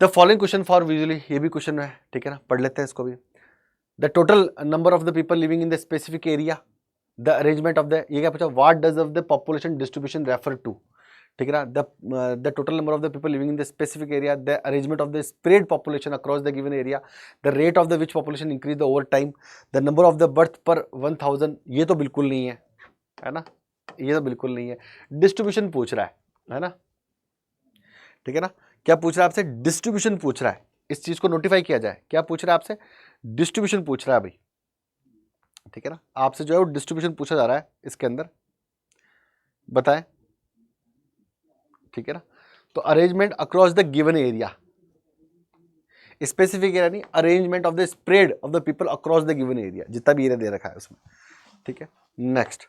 The following question for visually, ये भी क्वेश्चन है, ठीक है ना, पढ़ लेते हैं इसको भी। The total number of the people living in the specific area, the arrangement of the, ये क्या पूछा, what does of the population distribution refer to, ठीक है ना। The total number of the people living in the specific area, the arrangement of the spread population across the given area, the rate of the which population increase the over time, the number of the birth पर 1000, ये तो बिल्कुल नहीं है ना, ये तो बिल्कुल नहीं है। डिस्ट्रीब्यूशन पूछ रहा है ना, ठीक है ना। क्या पूछ रहा है आपसे, डिस्ट्रीब्यूशन पूछ रहा है, इस चीज को नोटिफाई किया जाए। क्या पूछ रहा है आपसे, डिस्ट्रीब्यूशन पूछ रहा है भाई, ठीक है ना, आपसे जो है वो डिस्ट्रीब्यूशन पूछा जा रहा है इसके अंदर, बताएं, ठीक है ना। तो arrangement across the given area, specific area नहीं, arrangement of the spread of the people across the given area, जितना भी एरिया दे रखा है उसमें, ठीक है। Next,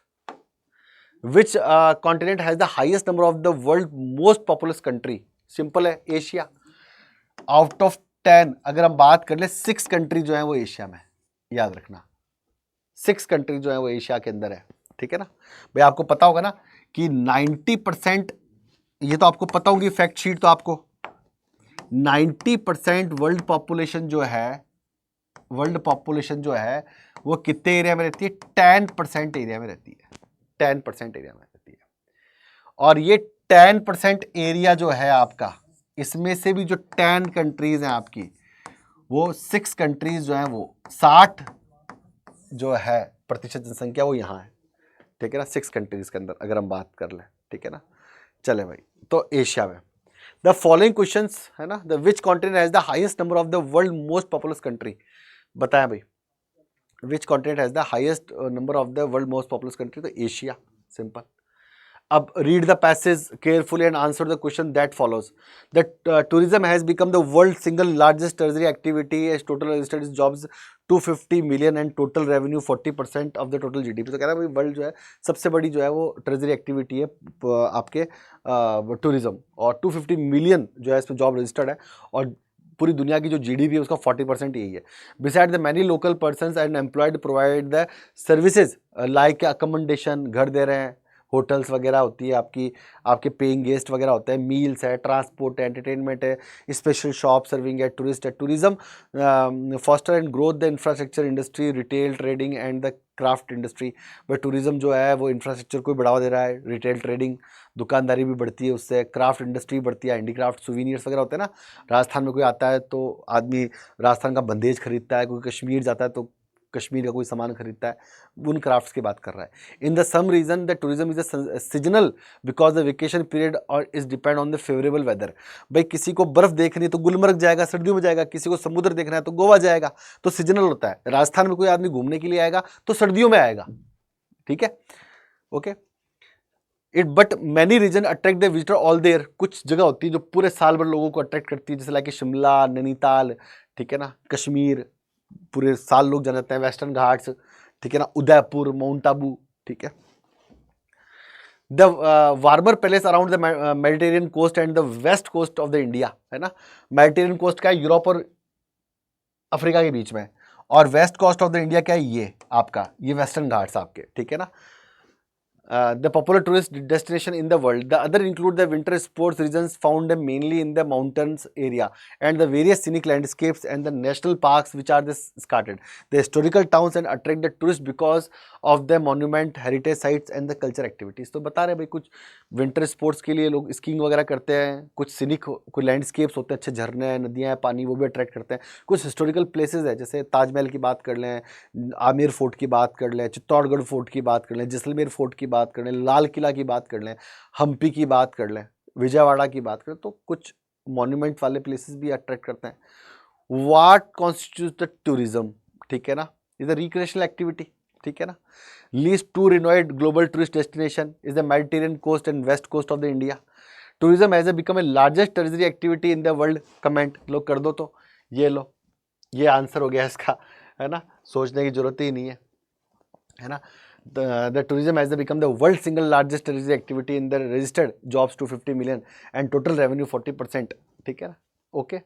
which continent has the highest number of the world most populous country, simple है, एशिया। आउट ऑफ 10 अगर हम बात कर ले, 6 कंट्री जो है वो एशिया में, याद रखना 6 कंट्री जो है वो एशिया के अंदर है, ठीक है ना। भाई आपको पता होगा ना कि 90%, ये तो आपको पता होगी फैक्ट शीट, तो आपको 90% वर्ल्ड पॉपुलेशन जो है वो कितने एरिया में रहती है, 10% एरिया में रहती है, 10% एरिया में रहती है। और ये 10% एरिया जो है आपका, इसमें से भी जो 10 कंट्रीज हैं आपकी, वो 6 कंट्रीज जो हैं वो 60 जो है प्रतिशत जनसंख्या वो यहाँ है, ठीक है ना, 6 कंट्रीज के अंदर अगर हम बात कर लें, ठीक है ना। चले भाई, तो एशिया में द फॉलोइंग क्वेश्चंस है ना, the which continent has the highest number of the world most populous country, बताएं भाई, which continent has the highest number of the world most populous country, तो एशिया, सिंपल। अब read the passage carefully and answer the question that follows. The tourism has become the world single largest tertiary activity as total registered jobs 250 million and total revenue 40% of the total GDP. तो कह रहा है भाई world जो है सबसे बड़ी जो है वो ट्रेजरी एक्टिविटी है आपके टूरिज्म, और 250 मिलियन जो है इसमें जॉब रजिस्टर्ड है, और पूरी दुनिया की जो जीडीपी है उसका 40% यही है। Beside the many local persons and employed provide the services like accommodation, घर दे रहे हैं, होटल्स वगैरह होती है आपकी, आपके पेइंग गेस्ट वगैरह होते हैं, मील्स है, ट्रांसपोर्ट है, एंटरटेनमेंट है, स्पेशल शॉप सर्विंग है, टूरिस्ट है। Tourism foster and growth the infrastructure industry, retail trading and the craft industry. वह टूरिज्म जो है वो इंफ्रास्ट्रक्चर को बढ़ावा दे रहा है, रिटेल ट्रेडिंग दुकानदारी भी बढ़ती है उससे, क्राफ्ट इंडस्ट्री बढ़ती है, हैंडीक्राफ्ट सुवीनियर्स वगैरह होते हैं ना। राजस्थान में कोई आता है तो आदमी राजस्थान का बंदेज खरीदता है, कोई कश्मीर जाता है तो कश्मीर का कोई सामान खरीदता है, उन क्राफ्ट्स की बात कर रहा है। In the some reason the tourism is a seasonal because the vacation period और is depend on the favourable weather. भाई किसी को बर्फ देखनी है तो गुलमर्ग जाएगा, सर्दियों में जाएगा, किसी को समुद्र देखना है तो गोवा जाएगा, तो सीजनल होता है। राजस्थान में कोई आदमी घूमने के लिए आएगा तो सर्दियों में आएगा, ठीक है, okay. It but many region attract the visitor all there, कुछ जगह होती है जो पूरे साल भर लोगों को अट्रैक्ट करती है, जैसे लाइक शिमला, नैनीताल, ठीक है ना, कश्मीर पूरे साल लोग जाते हैं, वेस्टर्न घाट्स, ठीक है ना, उदयपुर, माउंट आबू, ठीक है। The warmer palace around the Mediterranean coast and the west coast of the India, है ना। मेडिटेरियन कोस्ट क्या है, यूरोप और अफ्रीका के बीच में, और west coast of the India क्या है, ये आपका ये वेस्टर्न घाट्स आपके, ठीक है ना। The popular tourist destination in the world. The other include the winter sports regions found mainly in the mountains area and the various scenic landscapes and the national parks which are scattered. The historical towns and attract the tourists because of the monument, heritage sites and the culture activities. तो बता रहे भाई कुछ winter sports के लिए लोग skiing वगैरह करते हैं, कुछ सिनिक कोई लैंडस्केप्स होते हैं, अच्छे झरने हैं, नदियाँ हैं, पानी, वो भी अट्रैक्ट करते हैं। कुछ हिस्टोरिकल प्लेसेस है, जैसे ताजमहल की बात कर लें, आमेर फोर्ट की बात कर लें, चित्तौड़गढ़ फोर्ट की बात कर लें, जैसलमेर फोर्ट की बात कर लें, लाल किला की बात कर लें, हम्पी की बात कर लें, विजयवाड़ा की बात करें, तो कुछ मॉन्यूमेंट वाले प्लेसेस भी अट्रैक्ट करते हैं। व्हाट कॉन्स्टिट्यूट द टूरिज्म, ठीक है ना, इज द रिक्रिएशनल एक्टिविटी, ठीक है ना। Least to renowned global tourist destination is the Mediterranean coast and west coast of the India. Tourism as a become a largest tertiary activity in the world. Comment लोग कर दो, तो ये लो, ये answer हो गया इसका, है ना, सोचने की जरूरत ही नहीं है ना। The tourism has become the world's single largest tourism activity in the registered jobs 250 million and total revenue 40%, ठीक है ना, ओके।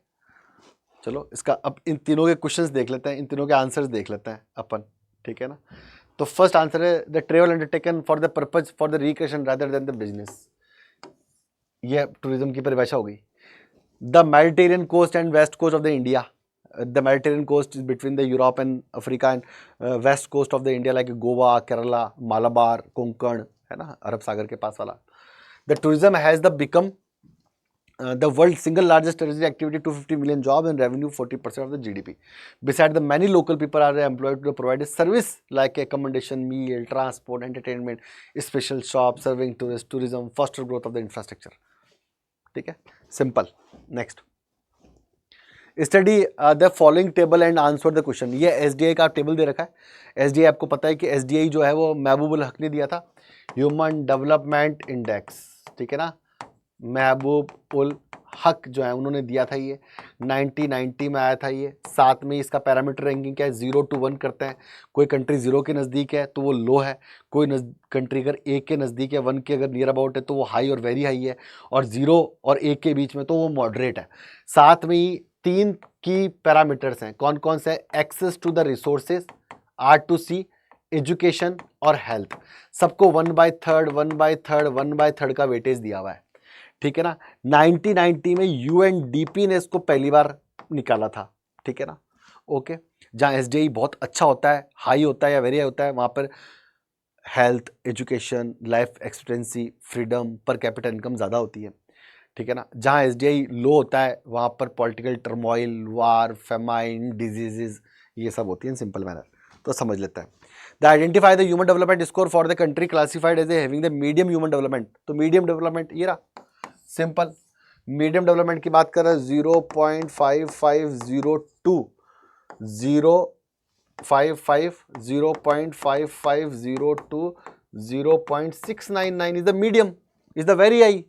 चलो इसका अब इन तीनों के क्वेश्चंस देख लेते हैं, इन तीनों के आंसर्स देख लेते हैं अपन, ठीक है ना। तो फर्स्ट आंसर है the travel undertaken for the purpose for the recreation rather than the business, ये टूरिज्म की परिभाषा हो गई। The Mediterranean coast and west coast of the India, the Mediterranean coast is between the Europe and Africa and west coast of the India like Goa, Kerala, Malabar, Konkan, है ना, अरब सागर के पास वाला। The tourism has become the world's single largest tourism activity, 250 million jobs and revenue 40% of the GDP. Besides, the many local people are employed to provide service like accommodation, meal, transport, entertainment, special shop serving tourist tourism, foster growth of the infrastructure, ठीक है, simple. Next, study the following table and answer the question. ये SDI का table दे रखा है। SDI आपको पता है कि एसडीआई जो है वो महबूब उल हक ने दिया था, ह्यूमन डेवलपमेंट इंडेक्स, ठीक है ना, महबूब उल हक जो है उन्होंने दिया था, ये 1990 में आया था ये। साथ में इसका पैरामीटर रैंकिंग क्या है, 0 to 1 करते हैं। कोई कंट्री 0 के नज़दीक है तो वो लो है, कोई कंट्री अगर 1 के नज़दीक है, 1 के अगर नियर अबाउट है तो वो हाई और वेरी हाई है, और 0 और 1 के बीच में तो वो मॉडरेट है। साथ में ही 3 की पैरामीटर्स हैं, कौन कौन से, access to the resources, R2C, education और हेल्थ। सबको 1/3 1/3 1/3 का वेटेज दिया हुआ है, ठीक है ना। 1990 में UNDP ने इसको पहली बार निकाला था, ठीक है ना, ओके। जहाँ एसडीआई बहुत अच्छा होता है, हाई होता है या वेरी हाई होता है, वहाँ पर health, education, life expectancy, freedom, पर कैपिटल इनकम ज़्यादा होती है, ठीक है ना। जहाँ SDI लो होता है वहाँ पर पॉलिटिकल टर्मोइल, वार, फेमाइन, डिजीजेज, ये सब होती है सिंपल मैनर, तो समझ लेता है। The identify the human development score for the country classified as having the medium human development. तो मीडियम डेवलपमेंट ये रहा, सिंपल मीडियम डेवलपमेंट की बात कर रहे हैं 0.5502, 0.5502, 0.699 is the medium, is the very high,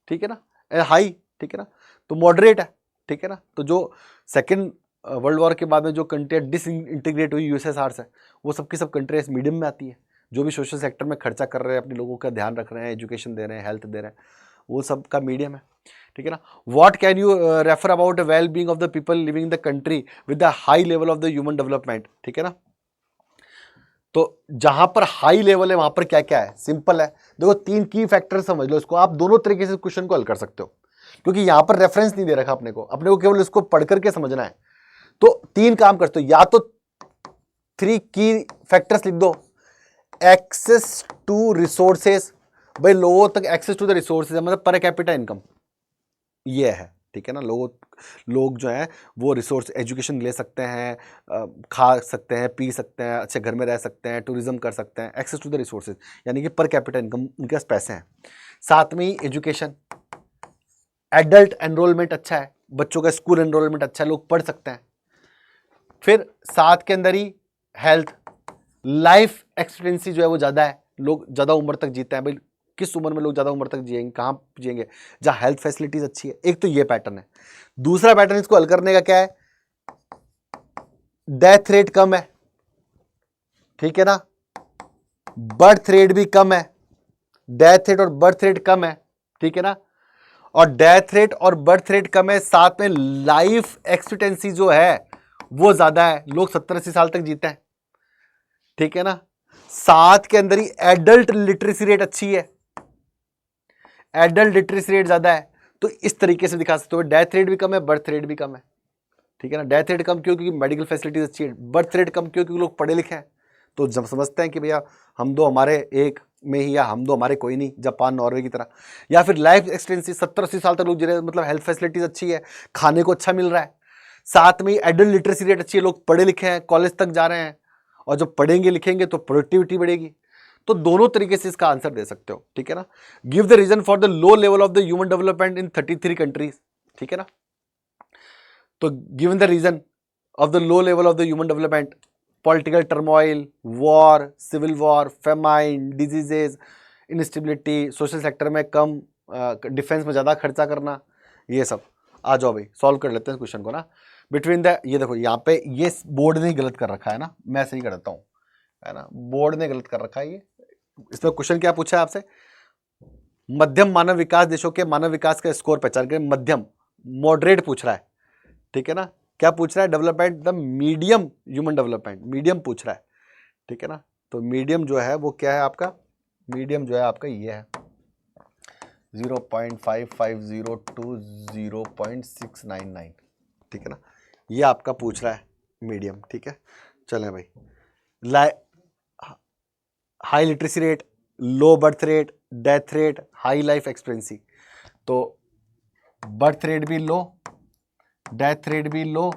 ठीक है ना, हाई, ठीक है ना, तो मॉडरेट है, ठीक है ना। तो जो सेकेंड वर्ल्ड वॉर के बाद में जो कंट्री डिसइंटीग्रेट हुई यूएसएसआर से, वो सबकी सब कंट्रीज मीडियम में आती है। जो भी सोशल सेक्टर में खर्चा कर रहे हैं, अपने लोगों का ध्यान रख रहे हैं, एजुकेशन दे रहे हैं, हेल्थ दे रहे हैं, वो सब का मीडियम है, ठीक है ना। What can you refer about well being of the people living the country with the high level of the human development, ठीक है ना। तो जहां पर हाई लेवल है वहां पर क्या क्या है, सिंपल है, देखो 3 की फैक्टर समझ लो इसको, आप दोनों तरीके से क्वेश्चन को हल कर सकते हो, क्योंकि यहां पर रेफरेंस नहीं दे रखा अपने को केवल इसको पढ़ करके समझना है। तो 3 काम करते हो, या तो 3 की फैक्टर्स लिख दो। एक्सेस टू रिसोर्सेस, भाई लोगों तक एक्सेस टू द रिसोर्सेज मतलब पर कैपिटा इनकम ये है, ठीक है ना। लोग जो है वो रिसोर्स, एजुकेशन ले सकते हैं, खा सकते हैं, पी सकते हैं, अच्छे घर में रह सकते हैं, टूरिज्म कर सकते हैं, एक्सेस टू द रिसोर्सेज यानी कि पर कैपिटा इनकम, उनके पास पैसे हैं। साथ में ही एजुकेशन, एडल्ट एनरोलमेंट अच्छा है, बच्चों का स्कूल एनरोलमेंट अच्छा है, लोग पढ़ सकते हैं। फिर साथ के अंदर ही हेल्थ, लाइफ एक्सपेक्टेंसी जो है वो ज़्यादा है, लोग ज़्यादा उम्र तक जीते हैं। भाई किस उम्र में लोग ज़्यादा उम्र तक जिएंगे, कहाँ जिएंगे, जहाँ हेल्थ फैसिलिटीज अच्छी है। एक तो ये पैटर्न है। दूसरा पैटर्न इसको हल करने का क्या है, डेथ रेट कम है, ठीक है ना, बर्थ रेट भी कम है, डेथ रेट और बर्थ रेट कम है, ठीक है ना, और डेथ रेट और बर्थ रेट कम है, साथ में लाइफ एक्सपेक्टेंसी जो है वो ज्यादा है, लोग 70-80 साल तक जीते हैं, ठीक है ना। साथ के अंदर ही एडल्ट लिटरेसी रेट अच्छी है, एडल्ट लिटरेसी रेट ज्यादा है। तो इस तरीके से दिखा सकते हो, डेथ रेट भी कम है, बर्थ रेट भी कम है, ठीक है ना। डेथ रेट कम क्यों, क्योंकि मेडिकल फैसिलिटीज अच्छी है। बर्थ रेट कम क्यों, क्योंकि लोग पढ़े लिखे हैं, तो जब समझते हैं कि भैया हम दो हमारे एक में ही, या हम दो हमारे कोई नहीं, जापान नॉर्वे की तरह। या फिर लाइफ एक्सपेक्टेंसी 70-80 साल तक लोग जी रहे हैं, मतलब हेल्थ फैसिलिटीज अच्छी है, खाने को अच्छा मिल रहा है, साथ में एडल्ट लिटरेसी रेट अच्छी है, लोग पढ़े लिखे हैं, कॉलेज तक जा रहे हैं, और जब पढ़ेंगे लिखेंगे तो प्रोडक्टिविटी बढ़ेगी। तो दोनों तरीके से इसका आंसर दे सकते हो, ठीक है ना। Give the reason for the low level of the human development in 33 countries, ठीक है ना। तो given the reason of the low level of the human development, political turmoil, war, civil war, famine, diseases, instability, social sector में कम, defence में ज़्यादा खर्चा करना, ये सब। आ जाओ भाई सॉल्व कर लेते हैं क्वेश्चन को ना। बिटवीन द, ये देखो यहाँ पे ये बोर्ड ने गलत कर रखा है ना, मैं सही कर देता हूँ, है ना, बोर्ड ने गलत कर रखा है ये। इसमें क्वेश्चन क्या पूछा है आपसे, मध्यम मानव विकास देशों के मानव विकास का स्कोर पहचान कर, मध्यम, मॉडरेट पूछ रहा है, ठीक है ना। क्या पूछ रहा है, development the medium human development, medium पूछ रहा है, ठीक है ना। तो मीडियम जो है वो क्या है आपका, मीडियम जो है आपका ये है 0.5502, 0.699, ठीक है ना, ये आपका पूछ रहा है मीडियम, ठीक है। चलें भाई, high literacy rate, low birth rate, death rate, high life expectancy. तो बर्थ रेट भी लो, डेथ रेट भी low,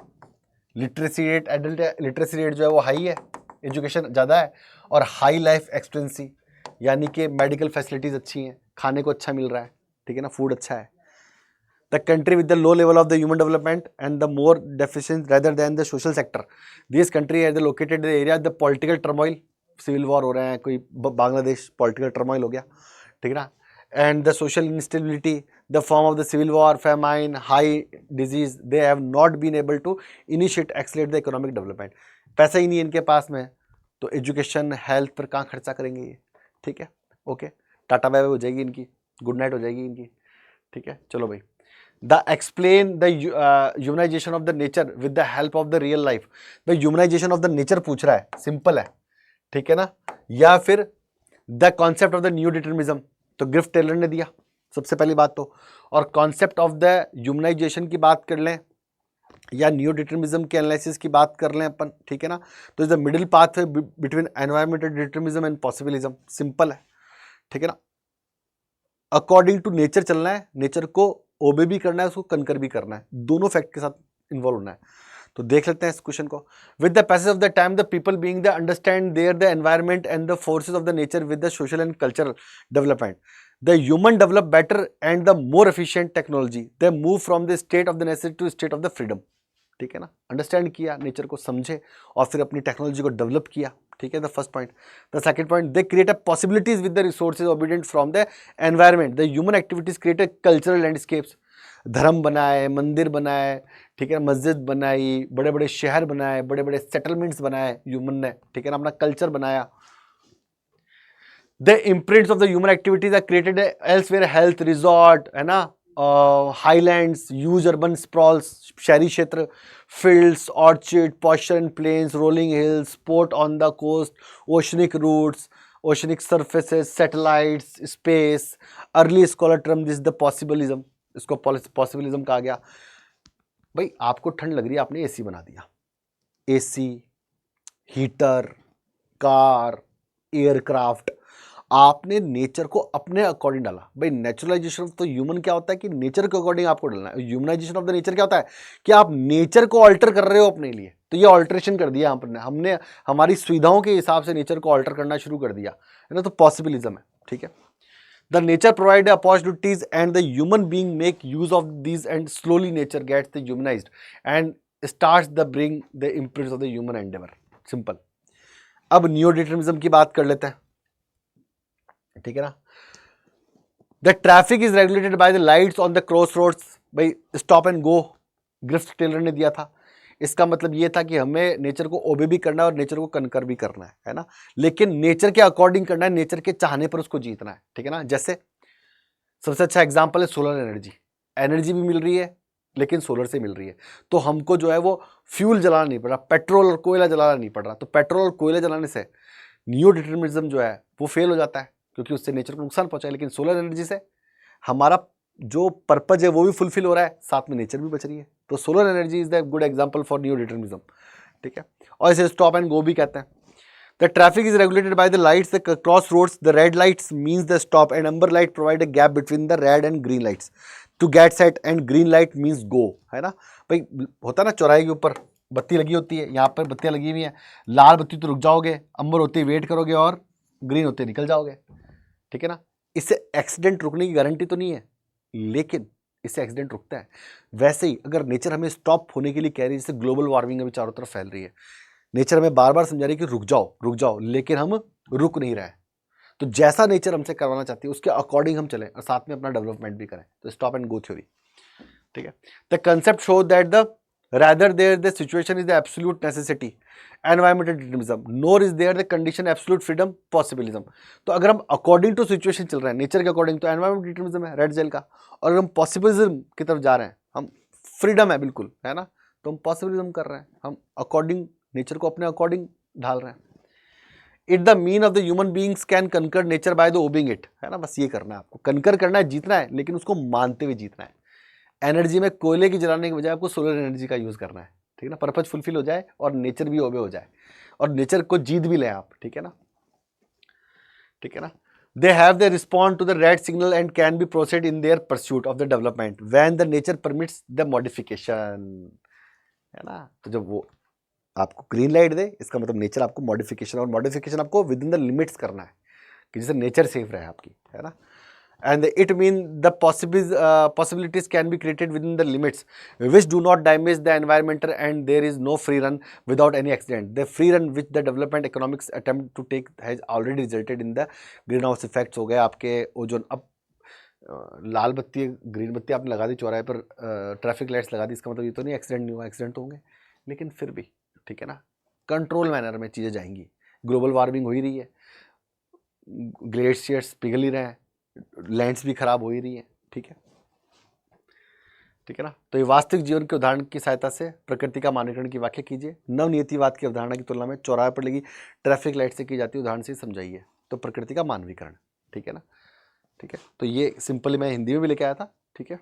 literacy rate, adult literacy rate जो है वो हाई है, एजुकेशन ज़्यादा है, और हाई लाइफ एक्सपेक्टेंसी यानी कि मेडिकल फैसिलिटीज़ अच्छी हैं, खाने को अच्छा मिल रहा है, ठीक है ना, फूड अच्छा है। The country with the low level of the human development and the more deficient rather than the social sector, this country as the located the area the political turmoil, civil war हो रहे हैं, कोई Bangladesh political turmoil हो गया, ठीक है ना, and the social instability, the form of the civil war, famine, high disease, they have not been able to initiate, accelerate the economic development. पैसा ही नहीं है इनके पास में, तो एजुकेशन हेल्थ पर कहाँ खर्चा करेंगे ये, ठीक है। ओके, टाटा बाय बाय हो जाएगी इनकी, गुड नाइट हो जाएगी इनकी, ठीक है। चलो भाई, the explain the humanisation of the nature with the help of the real life. भाई ह्यूमनाइजेशन ऑफ द नेचर पूछ रहा है, सिंपल है, ठीक है ना, या फिर the concept of the new determinism, तो ग्रिफ्ट टेलर ने दिया सबसे पहली बात तो, और कॉन्सेप्ट ऑफ द ह्यूमनाइजेशन की बात कर लें या न्यू डिटर्मिज्म के एनालिसिस की बात कर लें अपन, ठीक है ना। तो is the middle path between environmental determinism and possibilism, simple है, ठीक है ना। अकॉर्डिंग टू नेचर चलना है, नेचर को ओबे भी करना है, उसको कनकर भी करना है, दोनों फैक्ट के साथ इन्वॉल्व होना है। तो देख लेते हैं इस क्वेश्चन को। With the passage of the time the people being the understand their the environment and the forces of the nature with the social and cultural development the human develop better and the more efficient technology they move from the state of the necessity to state of the freedom. ठीक है ना, understand किया, nature को समझे और फिर अपनी technology को डेवलप किया। ठीक है, the first point. The second point, they create a possibilities with the resources obedient from the environment the human activities create a cultural landscapes. धर्म बनाए, मंदिर बनाए, ठीक है, मस्जिद बनाई, बड़े बड़े शहर बनाए, बड़े बड़े सेटलमेंट्स बनाए ह्यूमन ने, ठीक है ना, अपना कल्चर बनाया। The imprints of the human activities are created elsewhere, health resort है ना, हाईलैंड्स, ह्यूज अर्बन स्प्रॉल्स, शहरी क्षेत्र, fields, orchid, pasture and plains, rolling hills, port on the coast, oceanic routes, oceanic surfaces, satellites, space. Early scholar term this the possibilism, इसको possibilism कहा गया। भाई आपको ठंड लग रही है, आपने एसी बना दिया, एसी, हीटर, कार, एयरक्राफ्ट, आपने नेचर को अपने अकॉर्डिंग डाला। भाई नेचुरलाइजेशन ऑफ द ह्यूमन क्या होता है कि नेचर के अकॉर्डिंग आपको डालना है। ह्यूमनाइजेशन ऑफ द नेचर क्या होता है कि आप नेचर को ऑल्टर कर रहे हो अपने लिए। तो ये ऑल्टरेशन कर दिया हमने हमारी सुविधाओं के हिसाब से नेचर को ऑल्टर करना शुरू कर दिया है ना, तो पॉसिबलिज्म है। ठीक है, the nature provide opportunities and the human being make use of these and slowly nature gets the humanized and starts the bring the imprints of the human endeavor, simple। अब न्यू डिटर्मिनिज्म की बात कर लेते हैं। ठीक है ना, the traffic is regulated by the lights on the crossroads, भाई स्टॉप एंड गो ग्रिफ्ट टेलर ने दिया था। इसका मतलब ये था कि हमें नेचर को ओबे भी करना है और नेचर को कनकर भी करना है ना, लेकिन नेचर के अकॉर्डिंग करना है, नेचर के चाहने पर उसको जीतना है। ठीक है ना, जैसे सबसे अच्छा एग्जांपल है सोलर एनर्जी। एनर्जी भी मिल रही है लेकिन सोलर से मिल रही है, तो हमको जो है वो फ्यूल जलाना नहीं पड़ रहा, पेट्रोल और कोयला जलाना नहीं पड़ रहा। तो पेट्रोल और कोयला जलाने से न्यू डिटर्मिनिज्म जो है वो फेल हो जाता है क्योंकि उससे नेचर को नुकसान पहुंचा है। लेकिन सोलर एनर्जी से हमारा जो पर्पज है वो भी फुलफिल हो रहा है, साथ में नेचर भी बच रही है। तो solar energy is the good example for new determinism. ठीक है, और इसे स्टॉप एंड गो भी कहते हैं। The traffic is regulated by the lights, the cross roads, the red lights means the stop and amber light provide a gap between the red and green lights to get set and green light means go, है ना। भाई होता है ना, चौराहे के ऊपर बत्ती लगी होती है, यहाँ पर बत्तियाँ लगी हुई हैं, लाल बत्ती तो रुक जाओगे, अंबर होते ही वेट करोगे और ग्रीन होते निकल जाओगे। ठीक है ना, इससे एक्सीडेंट रुकने की गारंटी तो नहीं है, लेकिन इससे एक्सीडेंट रुकता है। वैसे ही अगर नेचर हमें स्टॉप होने के लिए कह रही है, जैसे ग्लोबल वार्मिंग अभी चारों तरफ फैल रही है, नेचर हमें बार बार समझा रही है कि रुक जाओ, लेकिन हम रुक नहीं रहे। तो जैसा नेचर हमसे करवाना चाहती है उसके अकॉर्डिंग हम चलें और साथ में अपना डेवलपमेंट भी करें। तो स्टॉप एंड गो थ्योरी। ठीक है, the concept show that the rather there the situation is the absolute necessity environmental determinism nor is there the condition absolute freedom possibilism। तो अगर हम अकॉर्डिंग टू सिचुएशन चल रहे हैं नेचर के according, तो एनवायरमेंटल डिटर्मिनिज्म है रेड जेल का, और अगर हम पॉसिबिलिज्म की तरफ जा रहे हैं, हम फ्रीडम है बिल्कुल, है ना, तो हम पॉसिबिलिज्म कर रहे हैं, हम अकॉर्डिंग नेचर को अपने अकॉर्डिंग ढाल रहे हैं। It the mean of the human beings can conquer nature by the obeying it, है ना, बस ये करना है आपको, कनकर करना है, जीतना है, लेकिन उसको मानते हुए जीतना है। एनर्जी में कोयले की जलाने के बजाय आपको सोलर एनर्जी का यूज़ करना है। ठीक है ना, पर्पज फुलफिल हो जाए और नेचर भी ओबे हो जाए और नेचर को जीत भी लें आप। ठीक है ना, ठीक है ना। They have the respond to the red signal and can be proceed in their pursuit of the development when the nature permits the modification, है ना। तो जब वो आपको ग्रीन लाइट दे, इसका मतलब नेचर आपको मॉडिफिकेशन, और मॉडिफिकेशन आपको विद इन द लिमिट्स करना है कि जिससे नेचर सेफ रहे आपकी, है ना। And it mean the possibilities can be created within the limits which do not damage the environment and there is no free run without any accident। The free run which the development economics attempt to take has already resulted in the greenhouse effects हो गए आपके ozone. अब लाल बत्ती green बत्ती आपने लगा दी चौराहे पर, ट्रैफिक लाइट्स लगा दी, इसका मतलब ये तो नहीं एक्सीडेंट नहीं हुआ, एक्सीडेंट तो होंगे, लेकिन फिर भी ठीक है ना, कंट्रोल मैनर में चीज़ें जाएंगी। ग्लोबल वार्मिंग हो ही रही है, ग्लेशियर्स पिघल ही रहे हैं, लैंड्स भी खराब हो ही रही है। ठीक है, ठीक है ना। तो ये वास्तविक जीवन के उदाहरण की सहायता से प्रकृति का मानकीकरण की व्याख्या कीजिए। नवनियतिवाद की अवधारणा की तुलना में चौराहे पर लगी ट्रैफिक लाइट से की जाती है उदाहरण से समझाइए। तो प्रकृति का मानवीकरण, ठीक है ना, ठीक है। तो ये सिंपल मैं हिंदी में भी लेके आया था, ठीक है,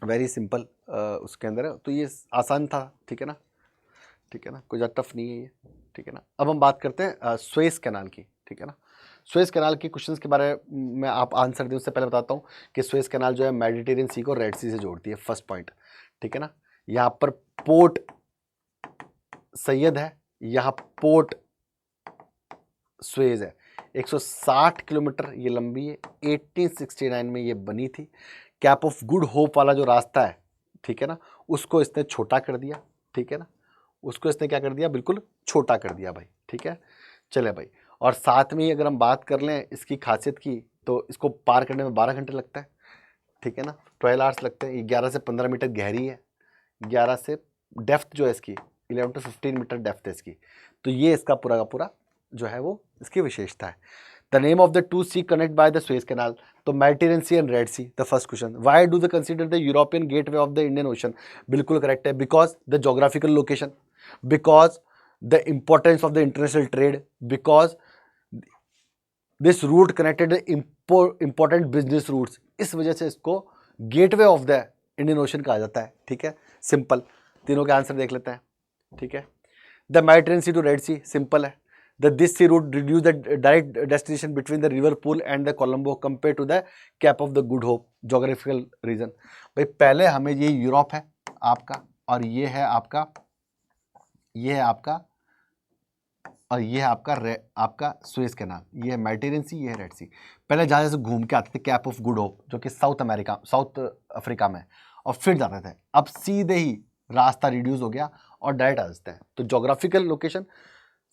वेरी सिंपल उसके अंदर है, तो ये आसान था, ठीक है ना, ठीक है ना, कोई ज़्यादा टफ नहीं है ये, ठीक है ना। अब हम बात करते हैं स्वेज कैनाल की, ठीक है ना। सुएज कैनाल के क्वेश्चंस के बारे में आप आंसर दें उससे पहले बताता हूँ कि सुएज कैनाल जो है मेडिटेरियन सी को रेड सी से जोड़ती है, फर्स्ट पॉइंट, ठीक है ना। यहाँ पर पोर्ट सैयद है, यहाँ पोर्ट सुएज है। 160 किलोमीटर ये लंबी है, 1869 में ये बनी थी। कैप ऑफ गुड होप वाला जो रास्ता है, ठीक है ना, उसको इसने छोटा कर दिया, ठीक है ना, उसको इसने क्या कर दिया, बिल्कुल छोटा कर दिया भाई, ठीक है। चले भाई, और साथ में ही अगर हम बात कर लें इसकी खासियत की, तो इसको पार करने में 12 घंटे लगता है, ठीक है ना, 12 आवर्स लगते हैं। 11 से 15 मीटर गहरी है, 11 से डेप्थ जो है इसकी 11 to 15 मीटर डेप्थ है इसकी। तो ये इसका पूरा का पूरा जो है वो इसकी विशेषता है। The name of the two sea connect by the Suez Canal, तो Mediterranean Sea and Red Sea. The first question, why do they consider the European gateway of the Indian Ocean? बिल्कुल करेक्ट है, because the geographical location, because the importance of the international trade, because this route connected important business routes, इस वजह से इसको gateway of the Indian Ocean कहा जाता है, ठीक है। सिंपल, तीनों के आंसर देख लेते हैं, ठीक है। The Mediterranean sea to red sea, simple है। The this sea route reduce the direct destination between the river pool and the Colombo compared to the Cape of the Good Hope, geographical reason। भाई पहले हमें ये Europe है आपका, और ये है आपका, ये है आपका, और ये है आपका सुएज कैनाल, ये है मेडिटेरियन सी, ये है रेड सी। पहले जहाँ से घूम के आते थे कैप ऑफ गुड होप जो कि साउथ अफ्रीका में, और फिर जाते थे। अब सीधे ही रास्ता रिड्यूस हो गया और डायरेक्ट आ जाते हैं। तो जोग्राफिकल लोकेशन,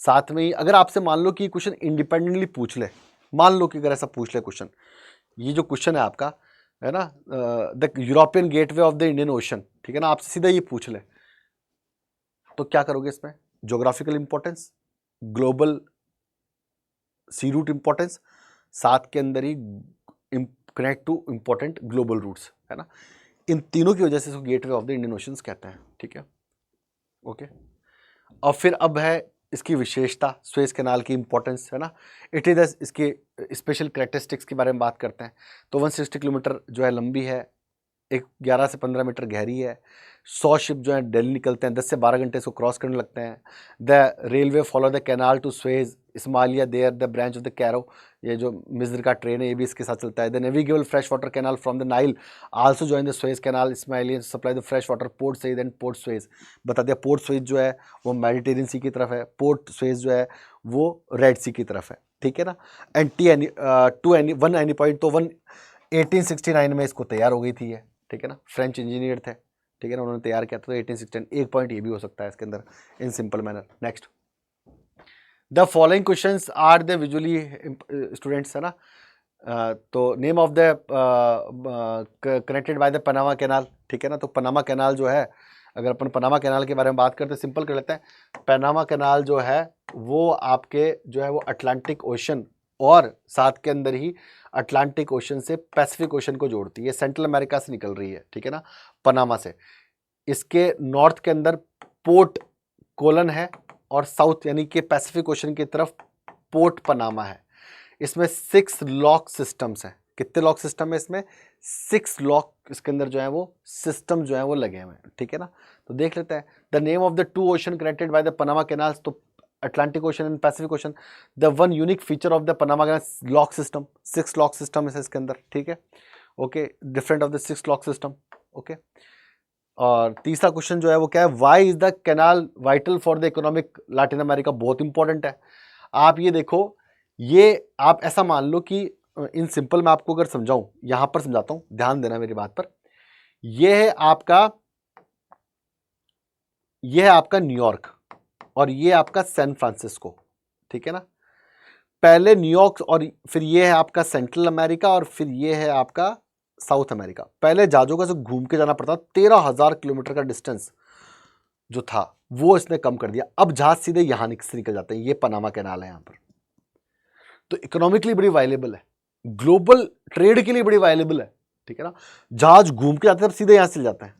साथ में ही अगर आपसे मान लो कि क्वेश्चन इंडिपेंडेंटली पूछ ले, मान लो कि अगर ऐसा पूछ ले क्वेश्चन, ये जो क्वेश्चन है आपका, है ना, the European gateway of the Indian ocean, ठीक है ना, आपसे सीधा ये पूछ ले, तो क्या करोगे इसमें? Geographical importance, global sea route importance, साथ के अंदर ही connect to important global routes, है ना। इन तीनों की वजह से इसको gateway of the Indian Ocean कहते हैं, ठीक है, ओके। और फिर अब है इसकी विशेषता, सुएज कैनाल की इंपॉर्टेंस, है ना। इट इज इसके स्पेशल कैरेक्टरिस्टिक्स के बारे में बात करते हैं। तो 160 किलोमीटर जो है लंबी है, 11 से 15 मीटर गहरी है। 100 शिप जो है डेली निकलते हैं, 10 से 12 घंटे इसको क्रॉस करने लगते हैं। The railway follow the canal to Suez, Ismailia there the branch of the Cairo, ये जो मिस्र का ट्रेन है ये भी इसके साथ चलता है। The navigable fresh water canal from the Nile also join the Suez canal Ismailia supply the fresh water port Suez and port Suez. बता दिया, पोर्ट सुएज जो है वो मेडिटेरियन सी की तरफ है, पोर्ट सुएज जो है वो रेड सी की तरफ है, ठीक है ना। एंड वन एनी पॉइंट, तो 1869 में इसको तैयार हो गई थी ये, ठीक है ना। फ्रेंच इंजीनियर थे, ठीक है ना, उन्होंने तैयार किया था। तो 1869 एक पॉइंट ये भी हो सकता है इसके अंदर in simple manner. Next, the following questions are the visually students, है ना। तो name of the connected by the Panama canal, ठीक है ना। तो पनामा कैनाल जो है, अगर अपन पनामा कैनाल के बारे में बात करते हैं, सिंपल कर लेते हैं। पनामा कैनाल जो है वो आपके जो है वो अटलांटिक ओशन और साथ के अंदर ही अटलांटिक ओशन से पैसिफिक ओशन को जोड़ती है। सेंट्रल अमेरिका से निकल रही है, ठीक है ना, पनामा से। इसके नॉर्थ के अंदर पोर्ट कोलन है और साउथ यानी कि पैसिफिक ओशन की तरफ पोर्ट पनामा है। इसमें 6 लॉक सिस्टम्स हैं। कितने लॉक सिस्टम है इसमें? 6 लॉक इसके अंदर जो है वो सिस्टम जो है वो लगे हुए हैं, ठीक है ना। तो देख लेते हैं। The name of the 2 ocean connected by the Panama canals, तो Atlantic Ocean and Pacific Ocean. The one unique feature of the Panama canal lock system, 6 lock system है इसके अंदर, ठीक है, okay, different of the 6 lock system, okay. और तीसरा question जो है वो क्या है? Why is the canal vital for the economic Latin America? बहुत इंपॉर्टेंट है। आप ये देखो, ये आप ऐसा मान लो कि इन सिंपल मैं आपको अगर समझाऊं, यहां पर समझाता हूं, ध्यान देना मेरी बात पर। ये है आपका न्यूयॉर्क और ये आपका सैन फ्रांसिस्को, ठीक है ना। पहले न्यूयॉर्क और फिर ये है आपका सेंट्रल अमेरिका और फिर ये है आपका साउथ अमेरिका। पहले जहाजों का से घूम के जाना पड़ता, 13,000 किलोमीटर का डिस्टेंस जो था वो इसने कम कर दिया। अब जहाज सीधे यहां से निकल जाते हैं। ये पनामा कैनाल है यहां पर। तो इकोनॉमिकली बड़ी वायलेबल है, ग्लोबल ट्रेड के लिए बड़ी वायलेबल है, ठीक है ना। जहाज घूम के जाते हैं सीधे यहां से जाते हैं,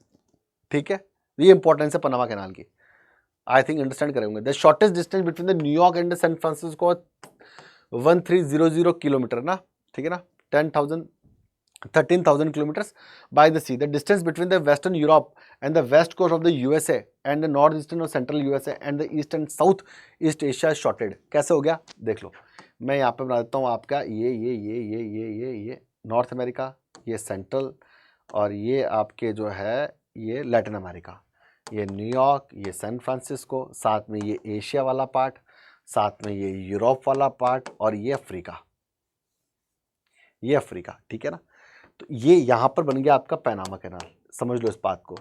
ठीक है। ये इंपॉर्टेंस है पनामा कैनाल की, आई थिंक अंडरस्टैंड करेंगे। The shortest distance between the New York and the San Francisco 1300 kilometre ना, ठीक है ना, 13,000 kilometers by the sea. The distance between the Western Europe and the west coast of the USA and the northeastern or central USA and the east and south east Asia is shorted. कैसे हो गया देख लो। मैं यहाँ पे बना देता हूँ आपका ये नॉर्थ अमेरिका, ये सेंट्रल, और ये आपके जो है ये लैटिन अमेरिका, ये न्यूयॉर्क, ये सैन फ्रांसिस्को, साथ में ये एशिया वाला पार्ट, साथ में ये यूरोप वाला पार्ट, और ये अफ्रीका, ये अफ्रीका, ठीक है ना। तो ये यहाँ पर बन गया आपका पैनामा कैनाल, समझ लो इस बात को।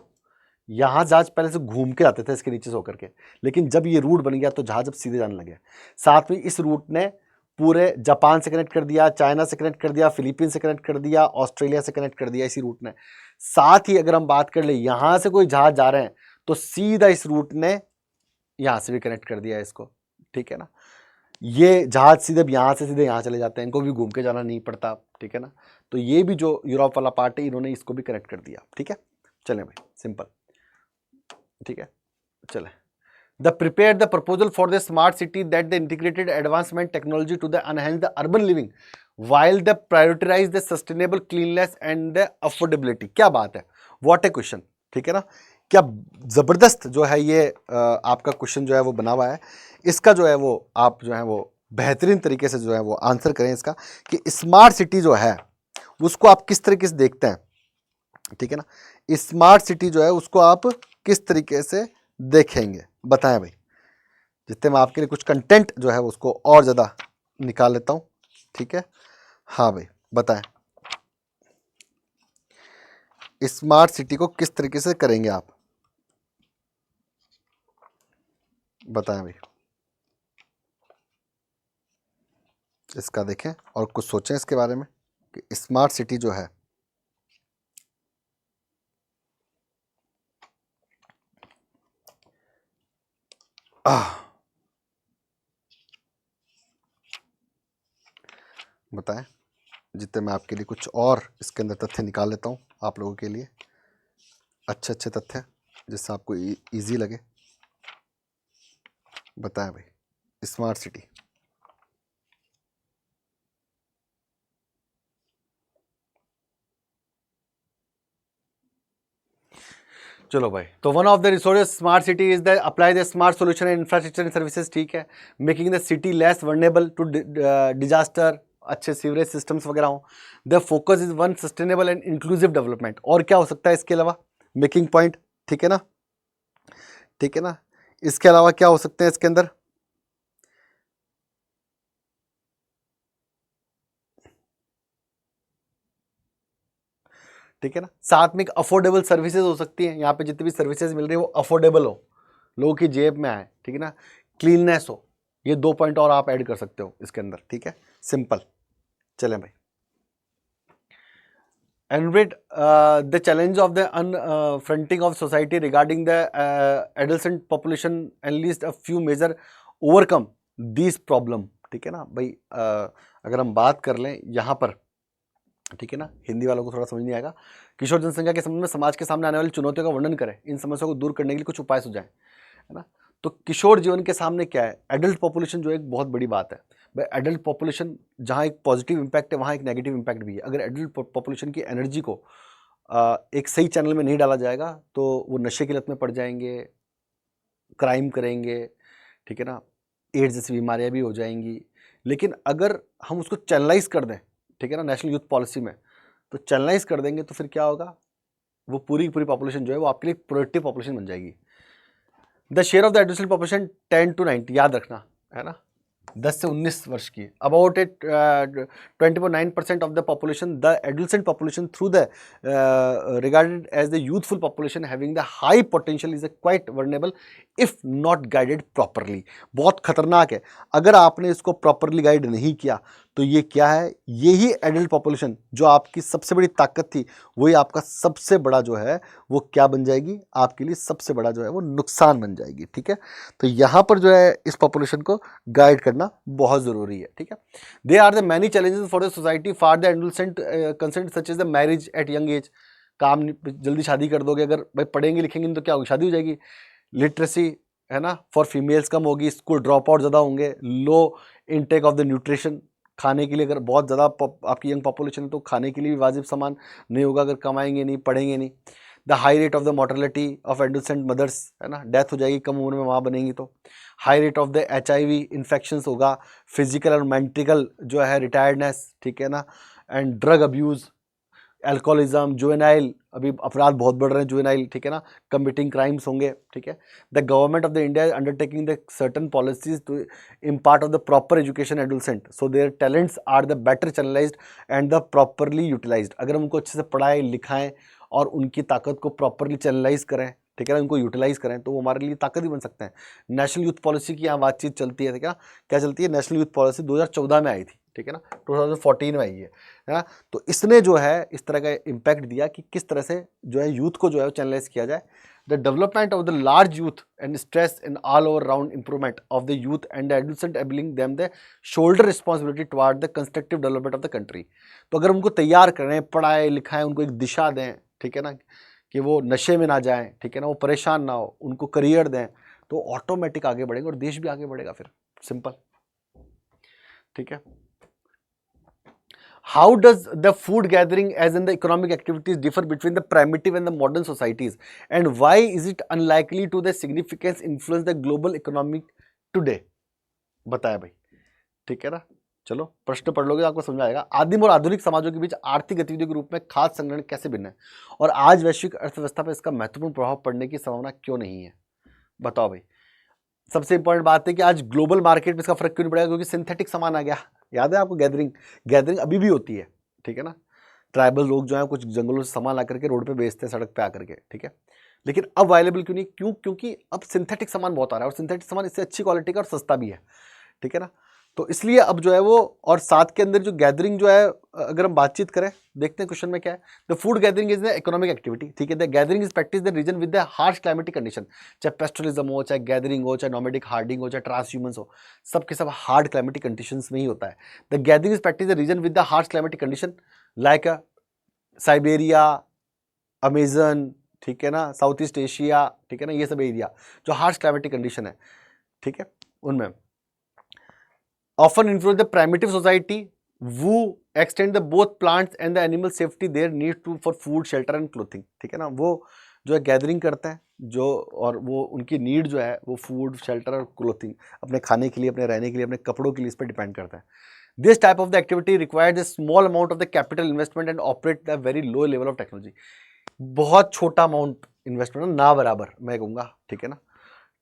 यहाँ जहाज पहले से घूम के आते थे इसके नीचे से होकर के, लेकिन जब ये रूट बन गया तो जहाज अब सीधे जाने लगे। साथ में इस रूट ने पूरे जापान से कनेक्ट कर दिया, चाइना से कनेक्ट कर दिया, फिलीपींस से कनेक्ट कर दिया, ऑस्ट्रेलिया से कनेक्ट कर दिया इसी रूट ने। साथ ही अगर हम बात कर ले यहाँ से कोई जहाज जा रहे हैं तो सीधा इस रूट ने यहाँ से भी कनेक्ट कर दिया इसको, ठीक है ना। ये जहाज सीधे यहाँ से सीधे यहाँ चले जाते हैं, इनको भी घूम के जाना नहीं पड़ता, ठीक है ना। तो ये भी जो यूरोप वाला पार्ट है इन्होंने इसको भी कनेक्ट कर दिया, ठीक है। चलें भाई, सिंपल, ठीक है। चले, the prepare the proposal for the smart city that the integrated advancement technology to the enhance the urban living while the prioritize the sustainable cleanness and the affordability. क्या बात है, व्हाट ए क्वेश्चन, ठीक है ना। क्या जबरदस्त जो है ये आपका क्वेश्चन जो है वो बना हुआ है। इसका जो है वो आप जो है वो बेहतरीन तरीके से जो है वो आंसर करें इसका, कि स्मार्ट सिटी जो है उसको आप किस तरीके से देखते हैं, ठीक है ना। स्मार्ट सिटी जो है उसको आप किस तरीके से देखेंगे, बताएं भाई। जितने मैं आपके लिए कुछ कंटेंट जो है उसको और ज़्यादा निकाल लेता हूँ, ठीक है। हाँ भाई, बताएं स्मार्ट सिटी को किस तरीके से करेंगे आप, बताएं भाई। इसका देखें और कुछ सोचें इसके बारे में कि स्मार्ट सिटी जो है बताएं। जितने मैं आपके लिए कुछ और इसके अंदर तथ्य निकाल लेता हूँ आप लोगों के लिए, अच्छे अच्छे तथ्य जिससे आपको इजी लगे। बताएं भाई स्मार्ट सिटी। चलो भाई, तो one of the resources smart city is the apply the smart solution and infrastructure and services, ठीक है। Making the city less vulnerable to disaster, अच्छे सीवरेज सिस्टम्स वगैरह हो। The focus is one sustainable and inclusive development. और क्या हो सकता है इसके अलावा, मेकिंग पॉइंट, ठीक है ना, ठीक है ना। इसके अलावा क्या हो सकते हैं इसके अंदर, ठीक है ना। साथ में एक अफोर्डेबल सर्विसेज हो सकती है, यहाँ पे जितनी भी सर्विसेज मिल रही है वो अफोर्डेबल हो, लोगों की जेब में आए, ठीक है ना। क्लीननेस हो, ये 2 पॉइंट और आप ऐड कर सकते हो इसके अंदर, ठीक है, सिंपल। चलें भाई, in view the challenge of the fronting of society regarding the adolescent population and list a few major overcome this problem, ठीक है ना भाई। अगर हम बात कर लें यहाँ पर, ठीक है ना, हिंदी वालों को थोड़ा समझ नहीं आएगा। किशोर जनसंख्या के संबंध में समाज के सामने आने वाली चुनौतियों का वर्णन करें, इन समस्याओं को दूर करने के लिए कुछ उपाय सुझाएं, है ना। तो किशोर जीवन के सामने क्या है, एडल्ट पॉपुलेशन जो एक बहुत बड़ी बात है भाई। एडल्ट पॉपुलेशन जहाँ एक पॉजिटिव इम्पैक्ट है वहाँ एक नेगेटिव इम्पैक्ट भी है। अगर एडल्ट पॉपुलेशन की एनर्जी को एक सही चैनल में नहीं डाला जाएगा तो वो नशे की लत में पड़ जाएंगे, क्राइम करेंगे, ठीक है ना, एड्स जैसी बीमारियाँ भी हो जाएंगी। लेकिन अगर हम उसको चैनलाइज कर दें, ठीक है ना, नेशनल यूथ पॉलिसी में तो चैनलाइज कर देंगे तो फिर क्या होगा, वो पूरी पूरी पॉपुलेशन जो है वो आपके लिए प्रोडक्टिव पॉपुलेशन बन जाएगी। The share of the adult population 10 to 90, याद रखना है ना, 10 से 19 वर्ष की। About it 20.9% of the population, the adult population through the regarded as the youthful population having the high potential is quite vulnerable if not guided properly. बहुत खतरनाक है, अगर आपने इसको प्रॉपरली गाइड नहीं किया तो ये क्या है, यही एडल्ट पॉपुलेशन जो आपकी सबसे बड़ी ताकत थी वही आपका सबसे बड़ा जो है वो क्या बन जाएगी, आपके लिए सबसे बड़ा जो है वो नुकसान बन जाएगी, ठीक है। तो यहाँ पर जो है इस पॉपुलेशन को गाइड करना बहुत ज़रूरी है, ठीक है। They are the many challenges for the society for the adolescent consent such is the marriage at young age. काम जल्दी शादी कर दोगे, अगर भाई पढ़ेंगे लिखेंगे नहीं तो क्या होगी, शादी हो जाएगी। लिटरेसी है ना फॉर फीमेल्स कम होगी, स्कूल ड्रॉप आउट ज़्यादा होंगे, लो इनटेक ऑफ द न्यूट्रिशन, खाने के लिए अगर बहुत ज़्यादा आपकी यंग पॉपुलेशन है तो खाने के लिए भी वाजिब सामान नहीं होगा अगर कमाएंगे नहीं, पढ़ेंगे नहीं। The high rate of the mortality of adolescent mothers, है ना, डेथ हो जाएगी कम उम्र में माँ बनेंगी तो। High rate of the HIV infections होगा, फिजिकल और मेंटल जो है रिटायर्डनेस, ठीक है ना, and drug abuse, alcoholism, juvenile, अभी अपराध बहुत बढ़ रहे हैं जुवेनाइल, ठीक है ना, कमिटिंग क्राइम्स होंगे, ठीक है। The government of the India is undertaking the certain policies to impart of the proper education adolescent so their talents are the better channelized and the properly utilized. अगर हम उनको अच्छे से पढ़ाएं लिखाएं और उनकी ताकत को प्रॉपरली चैनलाइज करें, ठीक है ना, उनको यूटिलाइज करें, तो वो हमारे लिए ताकत ही बन सकते हैं। नेशनल यूथ पॉलिसी की यहाँ बातचीत चलती है, क्या क्या चलती है, नेशनल यूथ पॉलिसी 2014 में आई थी, ठीक है ना, 2014 में आई है ना। तो इसने जो है इस तरह का इम्पैक्ट दिया कि किस तरह से जो है यूथ को जो है वो चैनलाइज किया जाए। The development of the large youth and stress in all over round improvement of the youth and the adolescent enabling them the shoulder responsibility toward the constructive development of the country. तो अगर उनको तैयार करें, पढ़ाएं लिखाएं, उनको एक दिशा दें, ठीक है ना, कि वो नशे में ना जाएं, ठीक है ना, वो परेशान ना हो, उनको करियर दें, तो ऑटोमेटिक आगे बढ़ेंगे और देश भी आगे बढ़ेगा फिर, सिंपल, ठीक है। How does the food gathering as in the economic activities differ between the primitive and the modern societies, and why is it unlikely to the significance influence the global economic today? बताया भाई, ठीक है ना। चलो प्रश्न पढ़ लोगे तो आपको समझ आएगा। आदिम और आधुनिक समाजों के बीच आर्थिक गतिविधियों के रूप में खाद्य संग्रहण कैसे भिन्न है और आज वैश्विक अर्थव्यवस्था पर इसका महत्वपूर्ण प्रभाव पड़ने की संभावना क्यों नहीं है, बताओ भाई। सबसे इंपॉर्टेंट बात है कि आज ग्लोबल मार्केट में इसका फर्क क्यों नहीं पड़ेगा, क्योंकि सिंथेटिक सामान आ गया। याद है आपको, गैदरिंग अभी भी होती है, ठीक है ना। ट्राइबल लोग जो है कुछ जंगलों से सामान ला करके रोड पे बेचते हैं, सड़क पे आकर के, ठीक है। लेकिन अब अवेलेबल क्यों नहीं, क्योंकि अब सिंथेटिक सामान बहुत आ रहा है और सिंथेटिक सामान इससे अच्छी क्वालिटी का और सस्ता भी है, ठीक है ना। तो इसलिए अब जो है वो, और साथ के अंदर जो गैदरिंग जो है, अगर हम बातचीत करें, देखते हैं क्वेश्चन में क्या है। The food gathering is the economic activity, ठीक है। The gathering is practice the region with the harsh climatic condition, चाहे पेस्टोरिज्म हो, चाहे गैदरिंग हो, चाहे नोमैडिक हार्डिंग हो, चाहे ट्रांसह्यूमंस हो, सबके सब हार्ड क्लाइमेटिक कंडीशंस में ही होता है। The gathering is practice the region with the harsh climatic condition like Siberia, Amazon, ठीक है ना, साउथ ईस्ट एशिया, ठीक है ना, ये सब एरिया जो हार्श क्लाइमेटिक कंडीशन है, ठीक है, उनमें often influence the primitive society who extend the both plants and the animal safety their need to for food, shelter and clothing, ठीक है ना। वो जो है गैदरिंग करते हैं जो, और वो उनकी नीड जो है वो फूड, शेल्टर और क्लोथिंग, अपने खाने के लिए, अपने रहने के लिए, अपने कपड़ों के लिए, इस पर डिपेंड करता है। This type of the activity requires a small amount of the capital investment and operate the very low level of technology. बहुत छोटा अमाउंट इन्वेस्टमेंट ना बराबर मैं कहूँगा, ठीक है ना,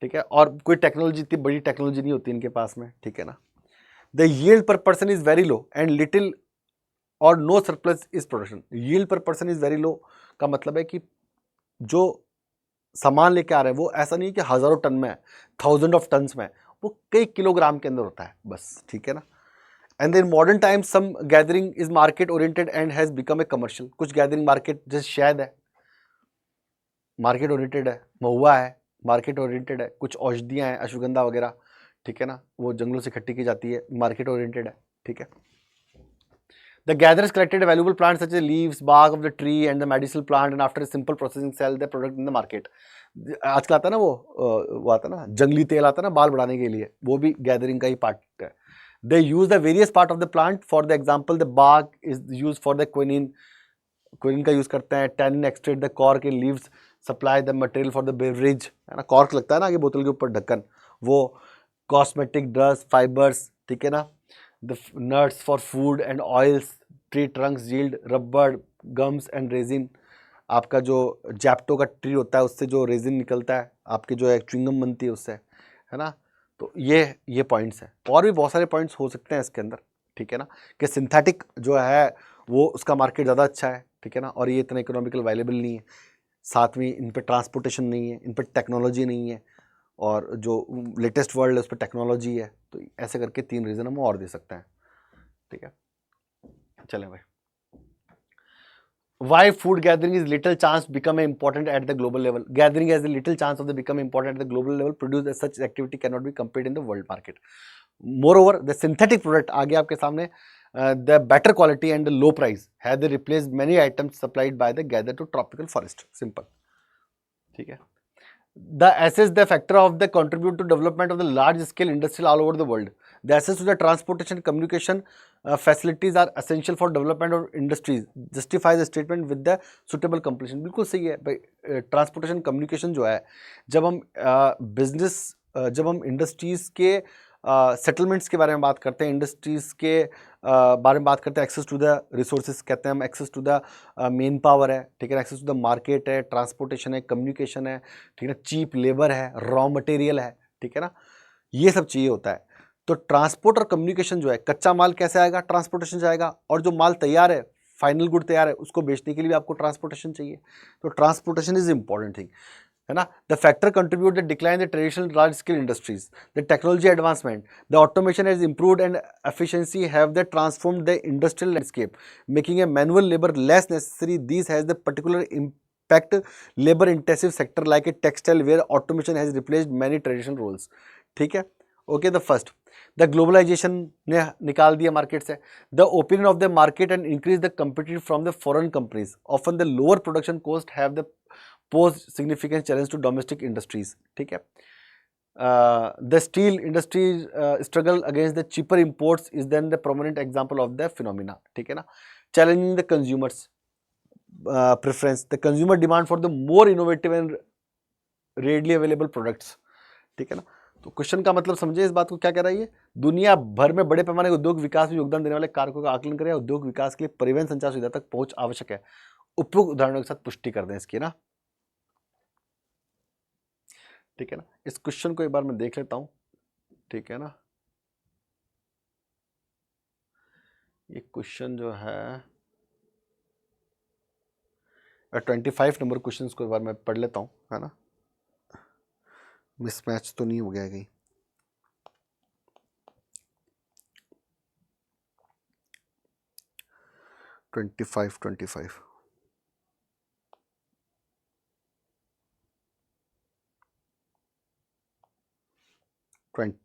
ठीक है। और कोई टेक्नोलॉजी, इतनी बड़ी टेक्नोलॉजी नहीं होती इनके पास में, ठीक है ना। The yield per person is very low and little or no surplus is production. Yield per person is very low का मतलब है कि जो सामान लेके आ रहे हैं वो ऐसा नहीं कि हजारों टन में है, थाउजेंड ऑफ टन्स में, वो कई किलोग्राम के अंदर होता है बस, ठीक है ना। And then modern times some gathering is market oriented and has become a commercial. कुछ गैदरिंग मार्केट, जैसे शहद है, मार्केट ओरिएंटेड है, महुआ है, मार्केट ओरिएंटेड है, कुछ औषधियाँ हैं, अश्वगंधा वगैरह, ठीक है ना, वो जंगलों से इकट्ठी की जाती है, मार्केट ओरिएंटेड है, ठीक है। The gatherers collected valuable plants such as leaves, bark of the tree and the medicinal plant and after simple processing sell the product in the market. आजकल आता है ना वो आता है ना जंगली तेल आता है ना बाल बढ़ाने के लिए, वो भी गैदरिंग का ही पार्ट है। They use the various part of the plant, for the example the bark is use for the quinine का यूज करते हैं, tannin extract the cork in leaves, supply the material for the beverage, है ना, cork लगता है ना आगे बोतल के ऊपर ढक्कन, वो कॉस्मेटिक, ड्रग्स, फाइबर्स, ठीक है ना, the nuts for food and oils, tree Trunks yield rubber, gums and resin. आपका जो जैप्टो का ट्री होता है उससे जो रेजिन निकलता है, आपके जो एक च्युइंगम बनती है उससे, है ना। तो ये पॉइंट्स हैं, और भी बहुत सारे पॉइंट्स हो सकते हैं इसके अंदर, ठीक है ना, कि सिंथेटिक जो है वो उसका मार्केट ज़्यादा अच्छा है, ठीक है ना, और ये इतना इकोनॉमिकल वायलेबल नहीं है, साथ में इन पर ट्रांसपोर्टेशन नहीं है, इन पर टेक्नोलॉजी नहीं है, और जो लेटेस्ट वर्ल्ड है उस पर टेक्नोलॉजी है। तो ऐसे करके 3 रीज़न हम और दे सकते हैं, ठीक है। चलें भाई, why food gathering is little chance become important at the global level? Gathering has a little chance of the become important at the global level, produce as such activity cannot be competed in the world market. Moreover, the synthetic product आ गया आपके सामने, the better quality and the low price have they replaced many items supplied by the gather to tropical forest. Simple, ठीक है। The assess the factor of the contribute to development of the large scale industrial all over the world. The access to the transportation, communication facilities are essential for development of industries justify the statement with the suitable completion. बिल्कुल सही है भाई। Transportation communication जो है, जब हम business जब हम इंडस्ट्रीज़ के सेटलमेंट्स के बारे में बात करते हैं, इंडस्ट्रीज़ के बारे में बात करते हैं, एक्सेस टू द रिसोर्सेज कहते हैं हम, access to the manpower है, ठीक है ना, एक्सेस टू द मार्केट है, ट्रांसपोर्टेशन है, कम्युनिकेशन है, ठीक है ना, चीप लेबर है, रॉ मटेरियल है, ठीक है ना, ये सब चाहिए होता है। तो ट्रांसपोर्ट और कम्युनिकेशन जो है, कच्चा माल कैसे आएगा, ट्रांसपोर्टेशन जाएगा, और जो माल तैयार है, फाइनल गुड तैयार है, उसको बेचने के लिए भी आपको ट्रांसपोर्टेशन चाहिए। तो ट्रांसपोर्टेशन इज इंपॉर्टेंट थिंग, है ना। The factor contribute the decline the traditional large scale industries, the technology advancement, the automation has improved and efficiency have the transformed the industrial landscape making a manual labour less necessary. This has the particular impact labor intensive sector like a textile where automation has replaced many traditional roles। ठीक है, okay. The first, the globalisation ने निकाल दिया market से, the opinion of the market and increase the competitive from the foreign companies, often the lower production cost have the pose significant challenge to domestic industries. ठीक है, the steel industry struggle against the cheaper imports is then the prominent example of the phenomena. ठीक है ना, challenging the consumers preference, the consumer demand for the more innovative and readily available products। ठीक है ना, तो question का मतलब समझे इस बात को, क्या कह रहा है ये, दुनिया भर में बड़े पैमाने के उद्योग विकास में योगदान देने वाले कारकों का आकलन करें, उद्योग विकास के लिए परिवहन संचार सुविधा तक पहुंच आवश्यक है। उपयुक्त उदाहरणों के साथ पुष्टि कर दें इसकी ना। ठीक है ना, इस क्वेश्चन को एक बार मैं देख लेता हूं। ठीक है ना, ये क्वेश्चन जो है 25 नंबर क्वेश्चन को एक बार मैं पढ़ लेता हूँ, है ना, मिसमैच तो नहीं हो गया कहीं। ट्वेंटी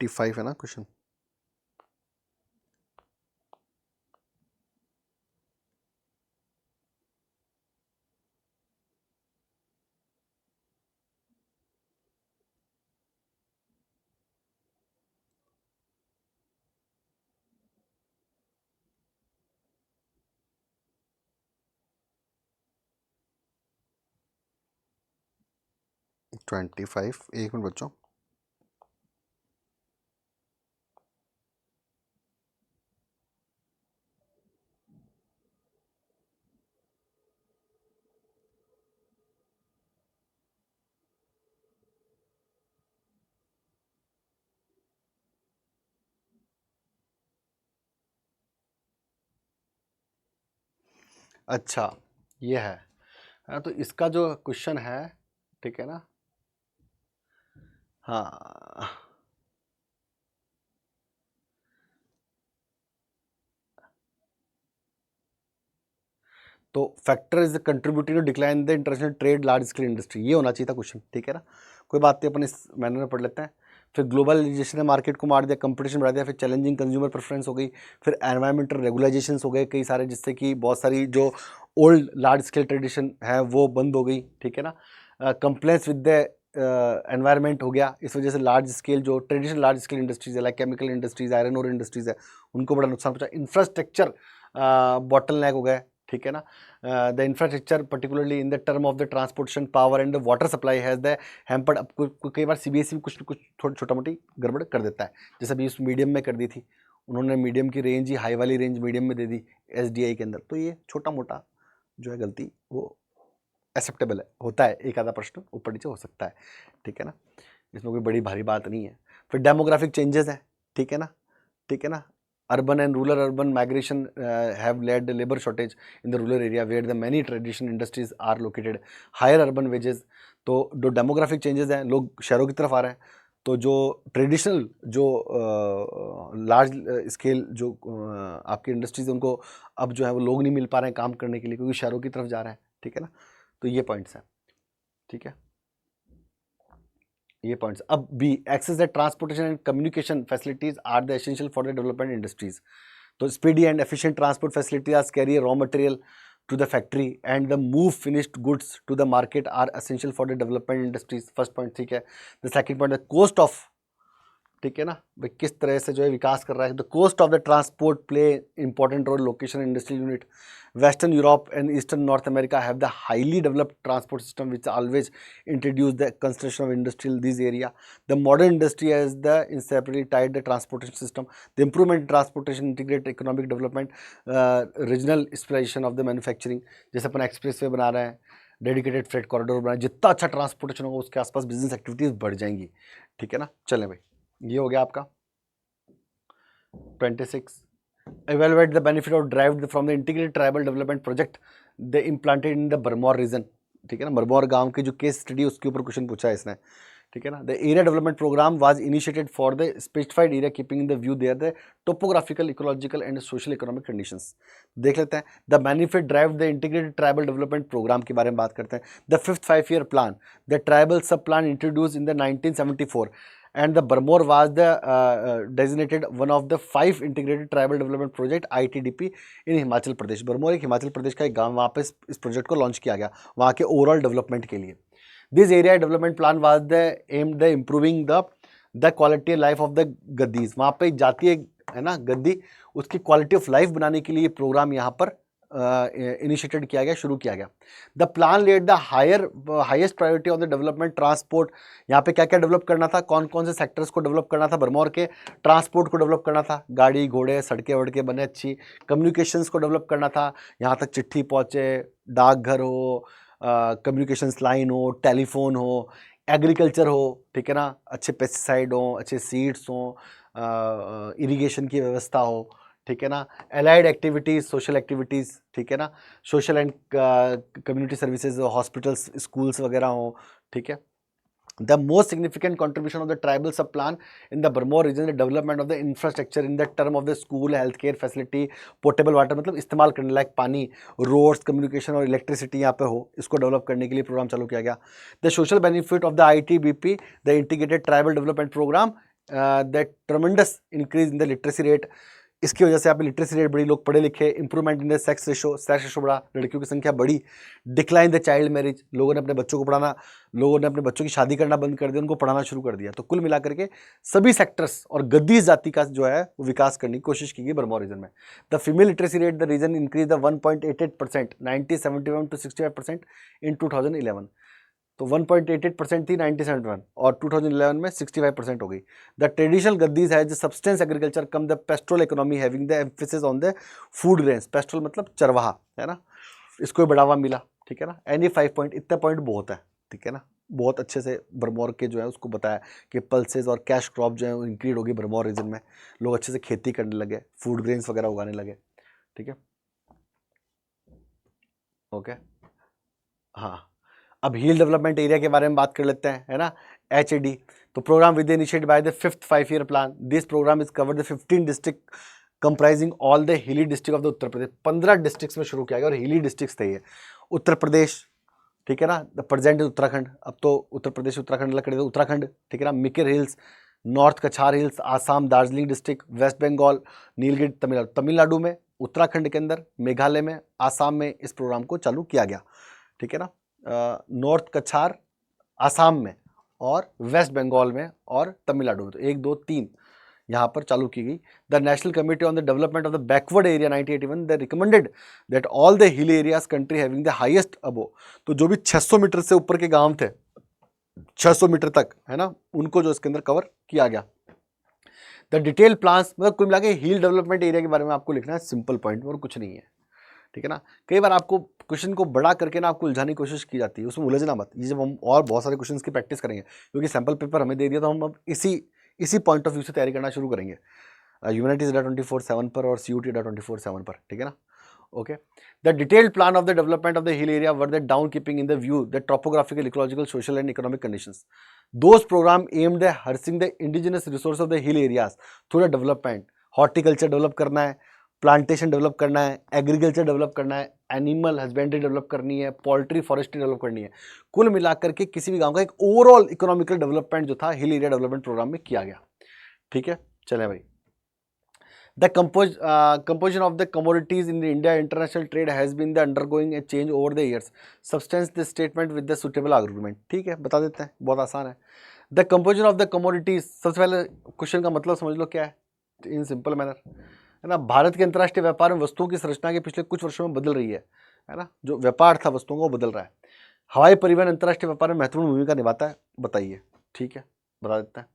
फाइव है ना क्वेश्चन। एक मिनट बच्चों। अच्छा, ये है तो इसका जो क्वेश्चन है, ठीक है ना, हाँ, तो factor is contributing to decline the international trade large scale industry, ये होना चाहिए था क्वेश्चन। ठीक है ना, कोई बात नहीं, अपन इस मैनर में पढ़ लेते हैं। फिर ग्लोबलाइजेशन ने मार्केट को मार दिया, कंपटीशन बढ़ा दिया, फिर चैलेंजिंग कंज्यूमर प्रेफरेंस हो गई, फिर एनवायरमेंटल रेगुलाइजेशन हो गए कई सारे, जिससे कि बहुत सारी जो ओल्ड लार्ज स्केल ट्रेडिशन है वो बंद हो गई। ठीक है ना, कंप्लेंस विद द एनवायरनमेंट हो गया, इस वजह से लार्ज स्केल जो ट्रेडिशनल लार्ज स्केल इंडस्ट्रीज है, लाइक केमिकल इंडस्ट्रीज, आयरन और इंडस्ट्रीज है, उनको बड़ा नुकसान पहुंचा। इंफ्रास्ट्रक्चर बॉटल नेक हो गए। ठीक है ना, the infrastructure particularly in the term of the transportation power and the water supply has the hampered. अब कई बार सीबीएसई कुछ न कुछ थोड़ा छोटा मोटी गड़बड़ कर देता है, जैसे अभी उस मीडियम में कर दी थी उन्होंने, मीडियम की रेंज ही हाई वाली रेंज मीडियम में दे दी एसडीआई के अंदर। तो ये छोटा मोटा जो है गलती वो एक्सेप्टेबल है, होता है, एक आधा प्रश्न ऊपर नीचे हो सकता है। ठीक है ना, इसमें कोई बड़ी भारी बात नहीं है। फिर डेमोग्राफिक चेंजेस है। ठीक है ना, ठीक है ना, urban and rural urban migration have led the labor shortage in the rural area where the many traditional industries are located, higher urban wages। तो जो डेमोग्राफिक चेंजेस हैं, लोग शहरों की तरफ आ रहे हैं, तो जो ट्रेडिशनल जो लार्ज स्केल जो आपकी इंडस्ट्रीज है, उनको अब जो है वो लोग नहीं मिल पा रहे हैं काम करने के लिए, क्योंकि शहरों की तरफ जा रहे हैं। ठीक है ना, तो ये पॉइंट्स हैं। ठीक है, ये पॉइंट्स। अब B, access the transportation and communication facilities are the essential for the development industries. तो speedy and efficient transport facilities carry raw material to the factory and the move finished goods to the market are essential for the development industries। first point, ठीक है। the second point, the cost of ठीक है ना भाई, किस तरह से जो है विकास कर रहा है। The cost of the transport play important role, location industrial unit, western Europe and eastern North America have the highly developed transport system which always introduce the construction of industrial this area. The modern industry has the inseparably tied the transportation system, the improvement in transportation integrate economic development, regional specialization of the manufacturing, जैसे अपन express way बना रहे हैं, dedicated freight corridor बनाए, जितना अच्छा transportation होगा उसके आसपास बिजनेस एक्टिविटीज बढ़ जाएंगी। ठीक है ना, चलें भाई, ये हो गया आपका 26। evaluate the benefit of derived from the integrated tribal development project they implanted in the Bharmour region. ठीक है ना, बरमौर गांव की जो केस स्टडी उसके ऊपर क्वेश्चन पूछा है इसने। ठीक है ना, the area development programme was initiated for the specified area keeping in the view there the topographical, ecological and social economic conditions. देख लेते हैं the benefit drive the integrated tribal development programme के बारे में बात करते हैं। The 5th 5-year plan, the tribal sub plan introduce in the 1974 and the Barmore was the designated one of the 5 integrated tribal development project ITDP in Himachal Pradesh. Bharmour एक हिमाचल प्रदेश का एक गांव, वहाँ पे इस प्रोजेक्ट को लॉन्च किया गया वहाँ के ओवरऑल डेवलपमेंट के लिए। This area development plan was the aim the improving the quality life of the Gaddis. वहाँ पे जाती है ना गद्दी, उसकी क्वालिटी ऑफ लाइफ बनाने के लिए प्रोग्राम यहाँ पर इनिशिएटेड किया गया, शुरू किया गया। The plan led the highest priority on the development transport. यहाँ पे क्या क्या डेवलप करना था, कौन कौन से सेक्टर्स को डेवलप करना था, बरमौर के ट्रांसपोर्ट को डेवलप करना था, गाड़ी घोड़े सड़कें वड़कें बने अच्छी, कम्युनिकेशंस को डेवलप करना था, यहाँ तक चिट्ठी पहुँचे, डाकघर हो, कम्युनिकेशंस लाइन हो, टेलीफोन हो, एग्रीकल्चर हो, ठीक है ना, अच्छे पेस्टिसाइड हो, अच्छे सीड्स हो, इरिगेशन की व्यवस्था हो, ठीक है ना, एलाइड एक्टिविटीज़, सोशल एक्टिविटीज़, ठीक है ना, social and community services, hospitals, schools वगैरह हो। ठीक है, the most significant contribution of the tribal sub plan in the Bharmour region, the development of the infrastructure in the term of the school, health care facility, portable water, मतलब इस्तेमाल करने लायक पानी, roads, communication और electricity यहाँ पे हो, इसको develop करने के लिए प्रोग्राम चालू किया गया। The social benefit of the ITBP, the integrated tribal development programme, the tremendous increase in the literacy rate, इसकी वजह से आप लिटरेसी रेट बढ़ी, लोग पढ़े लिखे, improvement in the sex ratio बढ़ा, लड़कियों की संख्या बढ़ी, डिक्लाइन द चाइल्ड मैरिज, लोगों ने अपने बच्चों को पढ़ाना, लोगों ने अपने बच्चों की शादी करना बंद कर दिया, उनको पढ़ाना शुरू कर दिया। तो कुल मिलाकर के सभी सेक्टर्स और गद्दीस जाति का जो है वो विकास करने की कोशिश की गई बरमौर रीजन में। The female literacy rate the region increase the 1.88%, 1971 to 65% in 2011। तो 1.88% थी 1971 और 2011 में 65% हो गई। The traditional Gaddis has substance agriculture cum the pastoral economy having the emphasis on the food grains. Pastoral मतलब चरवाहा, है ना, इसको बढ़ावा मिला। ठीक है ना, एनी 5 पॉइंट, इतने पॉइंट बहुत है। ठीक है ना, बहुत अच्छे से बरमौर के जो है उसको बताया कि पल्सेज और कैश क्रॉप जो है वो इंक्रीज होगी बरमौर रीजन में, लोग अच्छे से खेती करने लगे, फूड ग्रेन्स वगैरह उगाने लगे। ठीक है, ओके, हाँ, अब हिल डेवलपमेंट एरिया के बारे में बात कर लेते हैं, है ना, HAD। तो programme with initiated by the 5th 5-year plan, this programme is cover the 15 district comprising all the hilly district of the Uttar Pradesh. 15 districts में शुरू किया गया और हिली डिस्ट्रिक्ट्स थे ये। उत्तर प्रदेश, ठीक है ना, द प्रेजेंट इज उत्तराखंड, अब तो उत्तर प्रदेश उत्तराखंड अलग कर दिया, उत्तराखंड, ठीक है ना, Mikir hills, north Cachar hills, Assam Darjeeling district, west Bengal, Nilgiri, Tamil Nadu. Tamil Nadu में, उत्तराखंड के अंदर, मेघालय में, आसाम में इस प्रोग्राम को चालू किया गया। ठीक है ना, नॉर्थ कछार आसाम में और वेस्ट बंगाल में और तमिलनाडु में, तो 1 2 3 यहाँ पर चालू की गई। The national committee on the development of the backward area 1981 they recommended that all the hill areas country having the highest above, तो जो भी 600 मीटर से ऊपर के गांव थे, 600 मीटर तक, है ना, उनको जो इसके अंदर कवर किया गया। द डिटेल प्लान्स, मतलब कुल मिला के हिल डेवलपमेंट एरिया के बारे में आपको लिखना है, सिंपल पॉइंट और कुछ नहीं है। ठीक है ना, कई बार आपको क्वेश्चन को बड़ा करके ना आपको उलझाने की कोशिश की जाती है, उसमें उलझना मत। ये जब हम और बहुत सारे क्वेश्चंस की प्रैक्टिस करेंगे, क्योंकि सैम्पल पेपर हमें दे दिया, तो हम अब इसी पॉइंट ऑफ व्यू से तैयारी करना शुरू करेंगे। ह्यूमैनिटीज 24/7 पर और CUT 24/7 पर। ठीक है ना, okay. The detailed plan of the development of the hill area were the down keeping in the view the topographical, ecological, social and economic conditions. Those program aimed at harnessing the indigenous resource of the hill areas through the development. Horticulture develop करना है, plantation develop करना है, agriculture develop करना है, animal husbandry develop करनी है, poultry forestry develop करनी है। कुल मिलाकर के किसी भी गांव का एक ओवरऑल इकोनॉमिकल डेवलपमेंट जो था हिल एरिया डेवलपमेंट प्रोग्राम में किया गया। ठीक है, चले भाई। The composition of the commodities in the India international trade has been the undergoing a change over the years. Substance this statement with the suitable argument. ठीक है, बता देते हैं, बहुत आसान है। The composition of the commodities, सबसे पहले क्वेश्चन का मतलब समझ लो क्या है इन सिंपल मैनर, है ना। भारत के अंतर्राष्ट्रीय व्यापार में वस्तुओं की संरचना के पिछले कुछ वर्षों में बदल रही है ना। जो व्यापार था वस्तुओं का वो बदल रहा है। हवाई परिवहन अंतर्राष्ट्रीय व्यापार में महत्वपूर्ण भूमिका निभाता है, बताइए। ठीक है, बता देते हैं।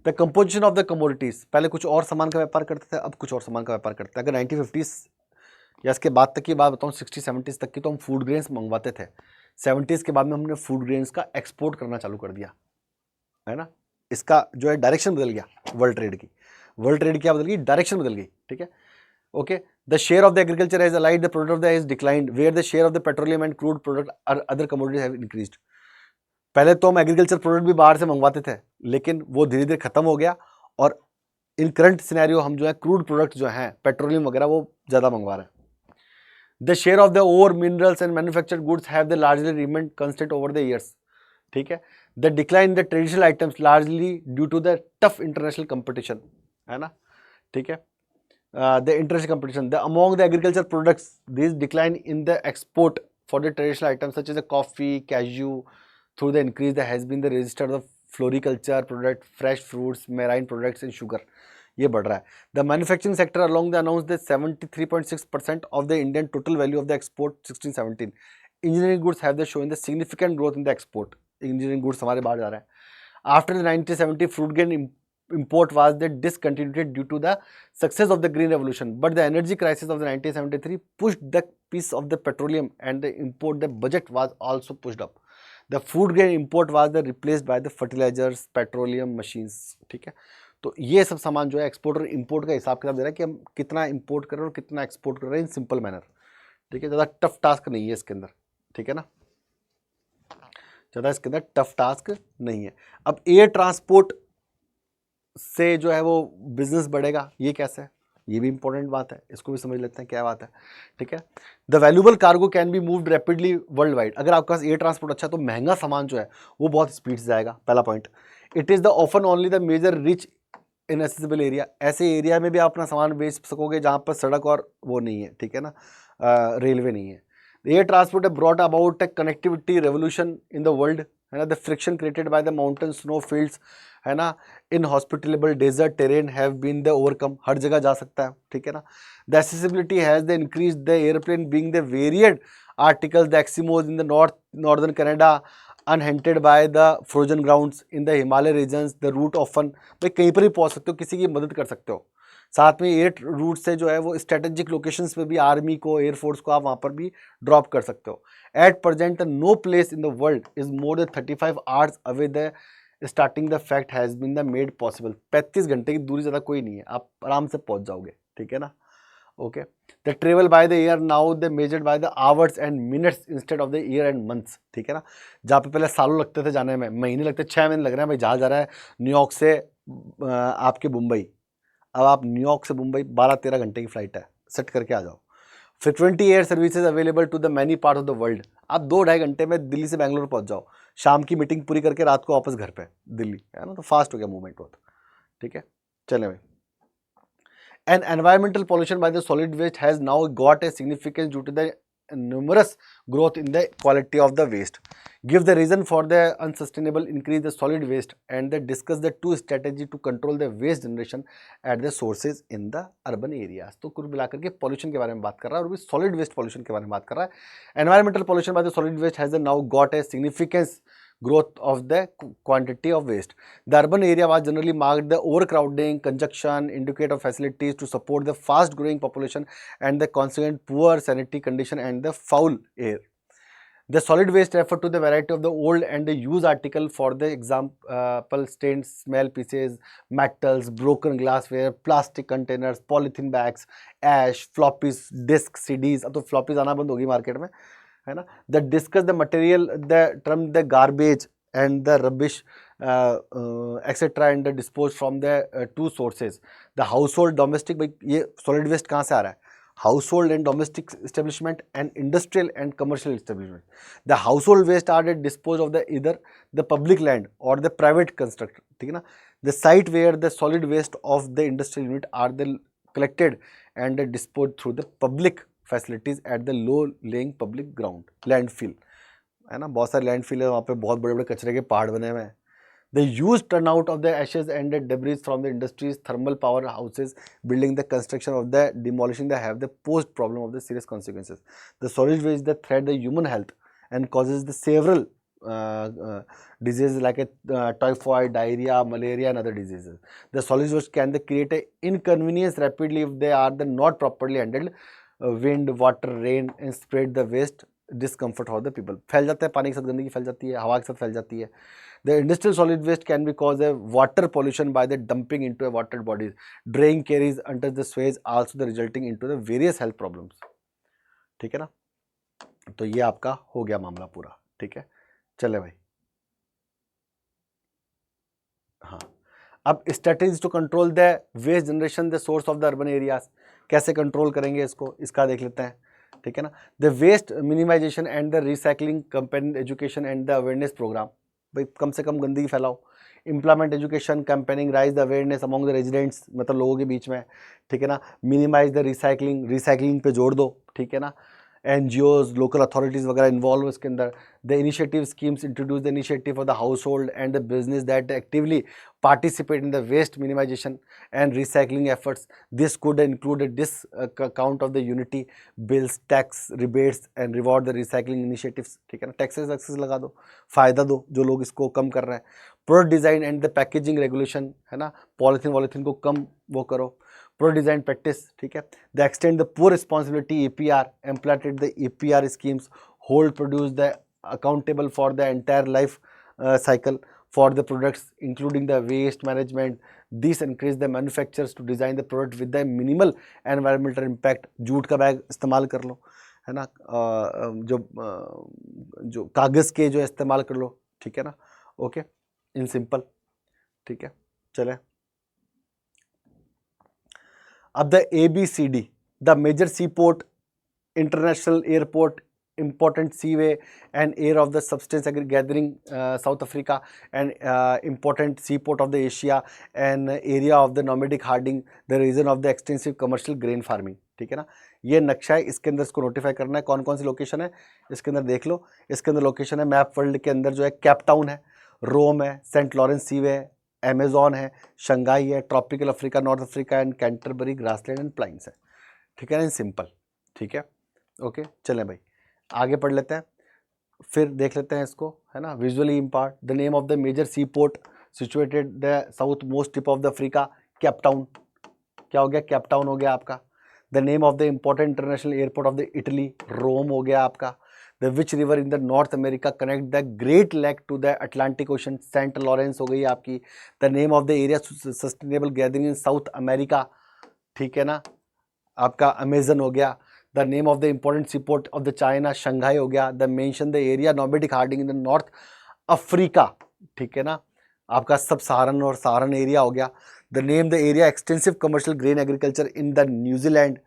The composition of the commodities, पहले कुछ और सामान का व्यापार करते थे, अब कुछ और सामान का व्यापार करते हैं। अगर 1950s या इसके बाद तक की बात बताऊँ, 60-70s तक की, तो हम फूड ग्रेन्स मंगवाते थे। 70s के बाद में हमने फूड ग्रेन्स का एक्सपोर्ट करना चालू कर दिया, है ना। इसका जो है डायरेक्शन बदल गया वर्ल्ड ट्रेड की। वर्ल्ड ट्रेड क्या बदल गई, डायरेक्शन बदल गई। ठीक है, okay. The share of the agriculture has allied the product of the has declined where the share of the petroleum and crude product और अदर कमोडिटीज हैव इंक्रीज्ड। पहले तो हम एग्रीकल्चर प्रोडक्ट भी बाहर से मंगवाते थे, लेकिन वो धीरे धीरे खत्म हो गया, और इन करंट सिनेरियो हम जो है क्रूड प्रोडक्ट जो हैं पेट्रोलियम वगैरह वो ज़्यादा मंगवा रहे हैं। The share of the ore minerals and manufactured goods have the largely remained constant over the years. ठीक है, the decline in the traditional items largely due to the tough international competition, है ना। ठीक है, the international competition. The among the agriculture products, this decline in the export for the traditional items such as the coffee, cashew, through the increase that has been the register of floriculture product, fresh fruits, marine products and sugar. ये बढ़ रहा है. The manufacturing sector along the announced that 73.6% of the Indian total value of the export 16-17. Engineering goods have the shown the significant growth in the export. Engineering goods हमारे बाहर जा रहा है. After the 1970 fruit grain import was the discontinued due to the success of the green revolution, but the energy crisis of the 1973 pushed the piece of the petroleum and the import the budget was also pushed up. The food grain import was the replaced by the fertilizers, petroleum machines. ठीक है, तो ये सब सामान जो है export और import का हिसाब किताब दे रहा है कि हम कितना इम्पोर्ट कर रहे हैं और कितना एक्सपोर्ट कर रहे हैं इन सिंपल मैनर। ठीक है, ज़्यादा टफ टास्क नहीं है इसके अंदर। ठीक है ना, ज़्यादा इसके अंदर टफ टास्क नहीं है। अब एयर ट्रांसपोर्ट से जो है वो बिजनेस बढ़ेगा, ये कैसे है, ये भी इंपॉर्टेंट बात है, इसको भी समझ लेते हैं क्या बात है। ठीक है, the valuable cargo can be moved rapidly world wide. अगर आपके पास एयर ट्रांसपोर्ट अच्छा है तो महंगा सामान जो है वो बहुत स्पीड से जाएगा, पहला point. It is the often only the major rich inaccessible area, ऐसे एरिया में भी आप अपना सामान बेच सकोगे जहाँ पर सड़क और वो नहीं है, ठीक है ना, रेलवे नहीं है। Air transport brought about a connectivity revolution in the world, है ना। The friction created by the mountain snow fields, है ना, inhospitable desert terrain have been the overcome, हर जगह जा सकता है। ठीक है ना, the accessibility has the increase the airplane being the varied articles the Eskimos in the northern Canada unhunted by the frozen grounds in the Himalaya regions the root often, भाई कहीं पर भी पहुंच सकते हो, किसी की मदद कर सकते हो। साथ में एयर रूट से जो है वो स्ट्रेटेजिक लोकेशंस पे भी आर्मी को, एयरफोर्स को आप वहाँ पर भी ड्रॉप कर सकते हो। At present no place in the world is more than 35 hours away the starting the fact has been the made possible. 35 घंटे की दूरी ज़्यादा कोई नहीं है, आप आराम से पहुँच जाओगे। ठीक है ना, okay. The travel by the air now the measured by the hours and minutes instead of the year and months. ठीक है ना, जहाँ पे पहले सालों लगते थे जाने में, महीने लगते, 6 महीने लग रहे हैं भाई, जहाँ जा रहा है न्यूयॉर्क से आपके मुंबई, अब आप न्यूयॉर्क से मुंबई 12-13 घंटे की फ्लाइट है, सेट करके आ जाओ। Frequently air services available to the many part of the world, आप 2-2.5 घंटे में दिल्ली से बैंगलोर पहुंच जाओ, शाम की मीटिंग पूरी करके रात को वापस घर पे दिल्ली, है ना, तो फास्ट हो गया मूवमेंट बहुत। ठीक है, चले भाई। An environmental pollution by the solid waste has now got a significance due to the numerous growth in the quality of the waste. Give the reason for the unsustainable increase the solid waste and they discuss the two strategy to control the waste generation at the sources in the urban areas. तो कुल मिलाकर के pollution के बारे में बात कर रहा है और भी सॉलिड वेस्ट पॉल्यूशन के बारे में बात कर रहा है। Environmental pollution by the solid waste has now got a significance growth of the quantity of waste. The urban area was generally marked the overcrowding, congestion, inadequate facilities to support the fast growing population and the consequent poor sanitary condition and the foul air. The solid waste refer to the variety of the old and the used article, for the example stained small pieces, metals, broken glassware, plastic containers, polythene bags, ash, floppies, discs, CDs. अब तो floppies आना बंद होगी market में, है ना। The discuss the material the term the garbage and the rubbish etcetera and the dispose from the two sources. The household domestic, भाई ये सॉलिड वेस्ट कहाँ से आ रहा है, household and domestic establishment and industrial and commercial establishment. The household waste are dispose of the either the public land और the private construct. ठीक है ना, the site where the solid waste of the industrial unit are the collected and dispose through the public facilities at the low lying public ground. Landfill, है ना, बहुत सारे landfill है, वहाँ पे बहुत बड़े बड़े कचरे के पहाड़ बने हुए हैं, The huge turnout of the ashes and the debris from the industries, thermal power houses, building the construction of the demolishing the have the post problem of the serious consequences. The solid waste that threat the human health and causes the several diseases like typhoid, diarrhea, malaria and other diseases. The solid waste can create a inconvenience rapidly if they are not properly handled. Wind, water, rain and spread the waste discomfort for the people. फैल जाता है, पानी के साथ गंदगी फैल जाती है, हवा के साथ फैल जाती है. The industrial solid waste can be cause a water pollution by the dumping into a water bodies. Drain carries under the sewage also the resulting into the various health problems. ठीक है ना, तो ये आपका हो गया मामला पूरा. ठीक है, चले भाई. हाँ, अब strategies to control the waste generation the source of the urban areas. कैसे कंट्रोल करेंगे इसको, इसका देख लेते हैं. ठीक है ना, the waste minimisation and the recycling campaign education and the awareness program. भाई कम से कम गंदगी फैलाओ. Implement education campaigning, raise the awareness among the residents, मतलब लोगों के बीच में. ठीक है ना, मिनिमाइज द रिसाइकलिंग, रिसाइकलिंग पे जोड़ दो. ठीक है ना, NGOs, लोकल अथॉरिटीज़ वगैरह इन्वॉल्व इसके अंदर. The initiative schemes introduce the initiative for the household and the business that actively participate in the waste minimisation and recycling efforts. This could include discount of the unity bills, tax rebates and reward the recycling initiatives. ठीक है ना, taxes waxes लगा दो, फ़ायदा दो जो लोग इसको कम कर रहे हैं. Product design and the packaging regulation, है ना, पॉलीथीन वॉलीथीन को कम वो करो. Pro design practice, ठीक है. They extend the poor responsibility APR, implemented the APR schemes, hold produce the accountable for the entire life cycle for the products, including the waste management. This encourage the manufacturers to design the product with the minimal environmental impact. Jute का bag इस्तेमाल कर लो, है ना, जो कागज़ के जो इस्तेमाल कर लो. ठीक है ना, ओके, इन सिंपल. ठीक है, चले. अब the ABCD, the major seaport, international airport, important seaway and air of the substance gathering South Africa, and important seaport of the Asia and area of the nomadic herding, the region of the extensive commercial grain farming. ठीक है ना, ये नक्शा है, इसके अंदर इसको notify करना है. कौन कौन सी लोकेशन है इसके अंदर देख लो. इसके अंदर लोकेशन है मैप वर्ल्ड के अंदर जो है कैप टाउन है, रोम है, सेंट लॉरेंस सीवे है, अमेजॉन है, शंघाई है, tropical Africa, North Africa and Canterbury, grassland and plains है. ठीक है ना, सिंपल. ठीक है, ओके, चलें भाई आगे पढ़ लेते हैं, फिर देख लेते हैं इसको, है ना. Visually impart the name of the major sea port situated the south most tip of the Africa, Cape Town. क्या हो गया, कैप टाउन हो गया आपका. The name of the important international airport of the Italy, Rome हो गया आपका. The which river in the North America connect the Great Lake to the Atlantic Ocean, Saint Lawrence हो गई आपकी. The name of the area sustainable gathering in South America, ठीक है ना, आपका अमेजन हो गया. The name of the important seaport of the China, Shanghai हो गया. The mention the area nomadic herding in the North Africa, ठीक है ना, आपका सब सहारन और सहारन एरिया हो गया. The name the area extensive commercial grain agriculture in the New Zealand,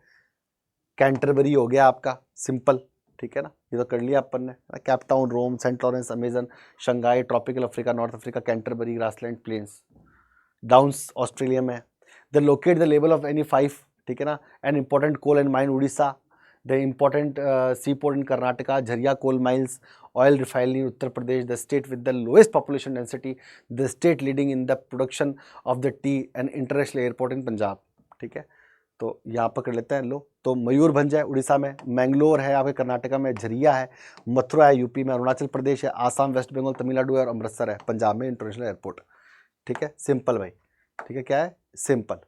Canterbury हो गया आपका, सिंपल. ठीक है ना, ये तो कर लिया अपन ने. Cape Town, Rome, Saint Lawrence, Amazon, Shanghai, tropical Africa, North Africa, Canterbury, grassland, plains, downs Australia में. The locate the level of any 5, ठीक है ना, an important coal and mine Orissa. The important C port in Karnataka, Jharia coal miles, oil refinery Uttar Pradesh. The state with the lowest population density, the state leading in the production of the tea and international airport in Punjab. ठीक है, तो यहाँ पर कर लेते हैं. लो, तो मयूरभंज है उड़ीसा में, मैंगलोर है आपके कर्नाटका में, झरिया है, मथुरा है यूपी में, अरुणाचल प्रदेश है, आसाम, वेस्ट बंगाल, तमिलनाडु है और अमृतसर है पंजाब में इंटरनेशनल एयरपोर्ट. ठीक है, सिंपल भाई. ठीक है, क्या है, simple.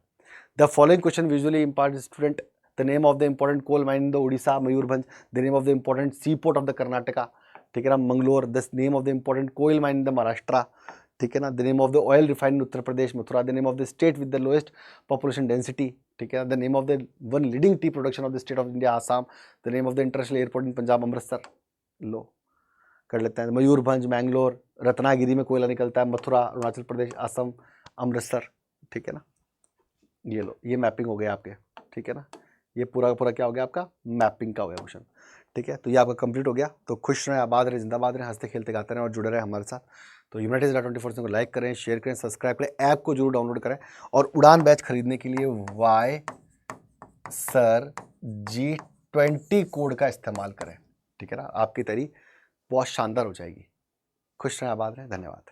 The following question visually impaired student. The name of the important coal mine in the Orissa, Mayurbhanj. The name of the important C port of the Karnataka, ठीक है ना, Mangalore. The name of the important coal mine in the Maharashtra, ठीक है ना. The name of the oil refinery Uttar Pradesh, Mathura. The name of the state with the lowest population density, ठीक है. The name of the one leading tea production of the state of India, Assam. The name of the international airport in Punjab, Amritsar. लो, कर लेते हैं. मयूरभंज, मैंगलोर, रत्नागिरी में कोयला निकलता है, मथुरा, अरुणाचल प्रदेश, असम, अमृतसर. ठीक है ना, ये लो, ये मैपिंग हो गया आपके. ठीक है ना, ये पूरा का पूरा क्या हो गया आपका, मैपिंग का हो गया क्वेश्चन. ठीक है, तो ये आपका कंप्लीट हो गया. तो खुश रहें, आबाद रहें, जिंदाबाद रहें, हंसते खेलते गाते रहें और जुड़े रहें हमारे साथ. तो यूनाइटेड 24 को लाइक करें, शेयर करें, सब्सक्राइब करें, ऐप को जरूर डाउनलोड करें. और उड़ान बैच खरीदने के लिए वाई सर G20 कोड का इस्तेमाल करें. ठीक है ना, आपकी तैयारी बहुत शानदार हो जाएगी. खुश रहें, आबाद रहें, धन्यवाद.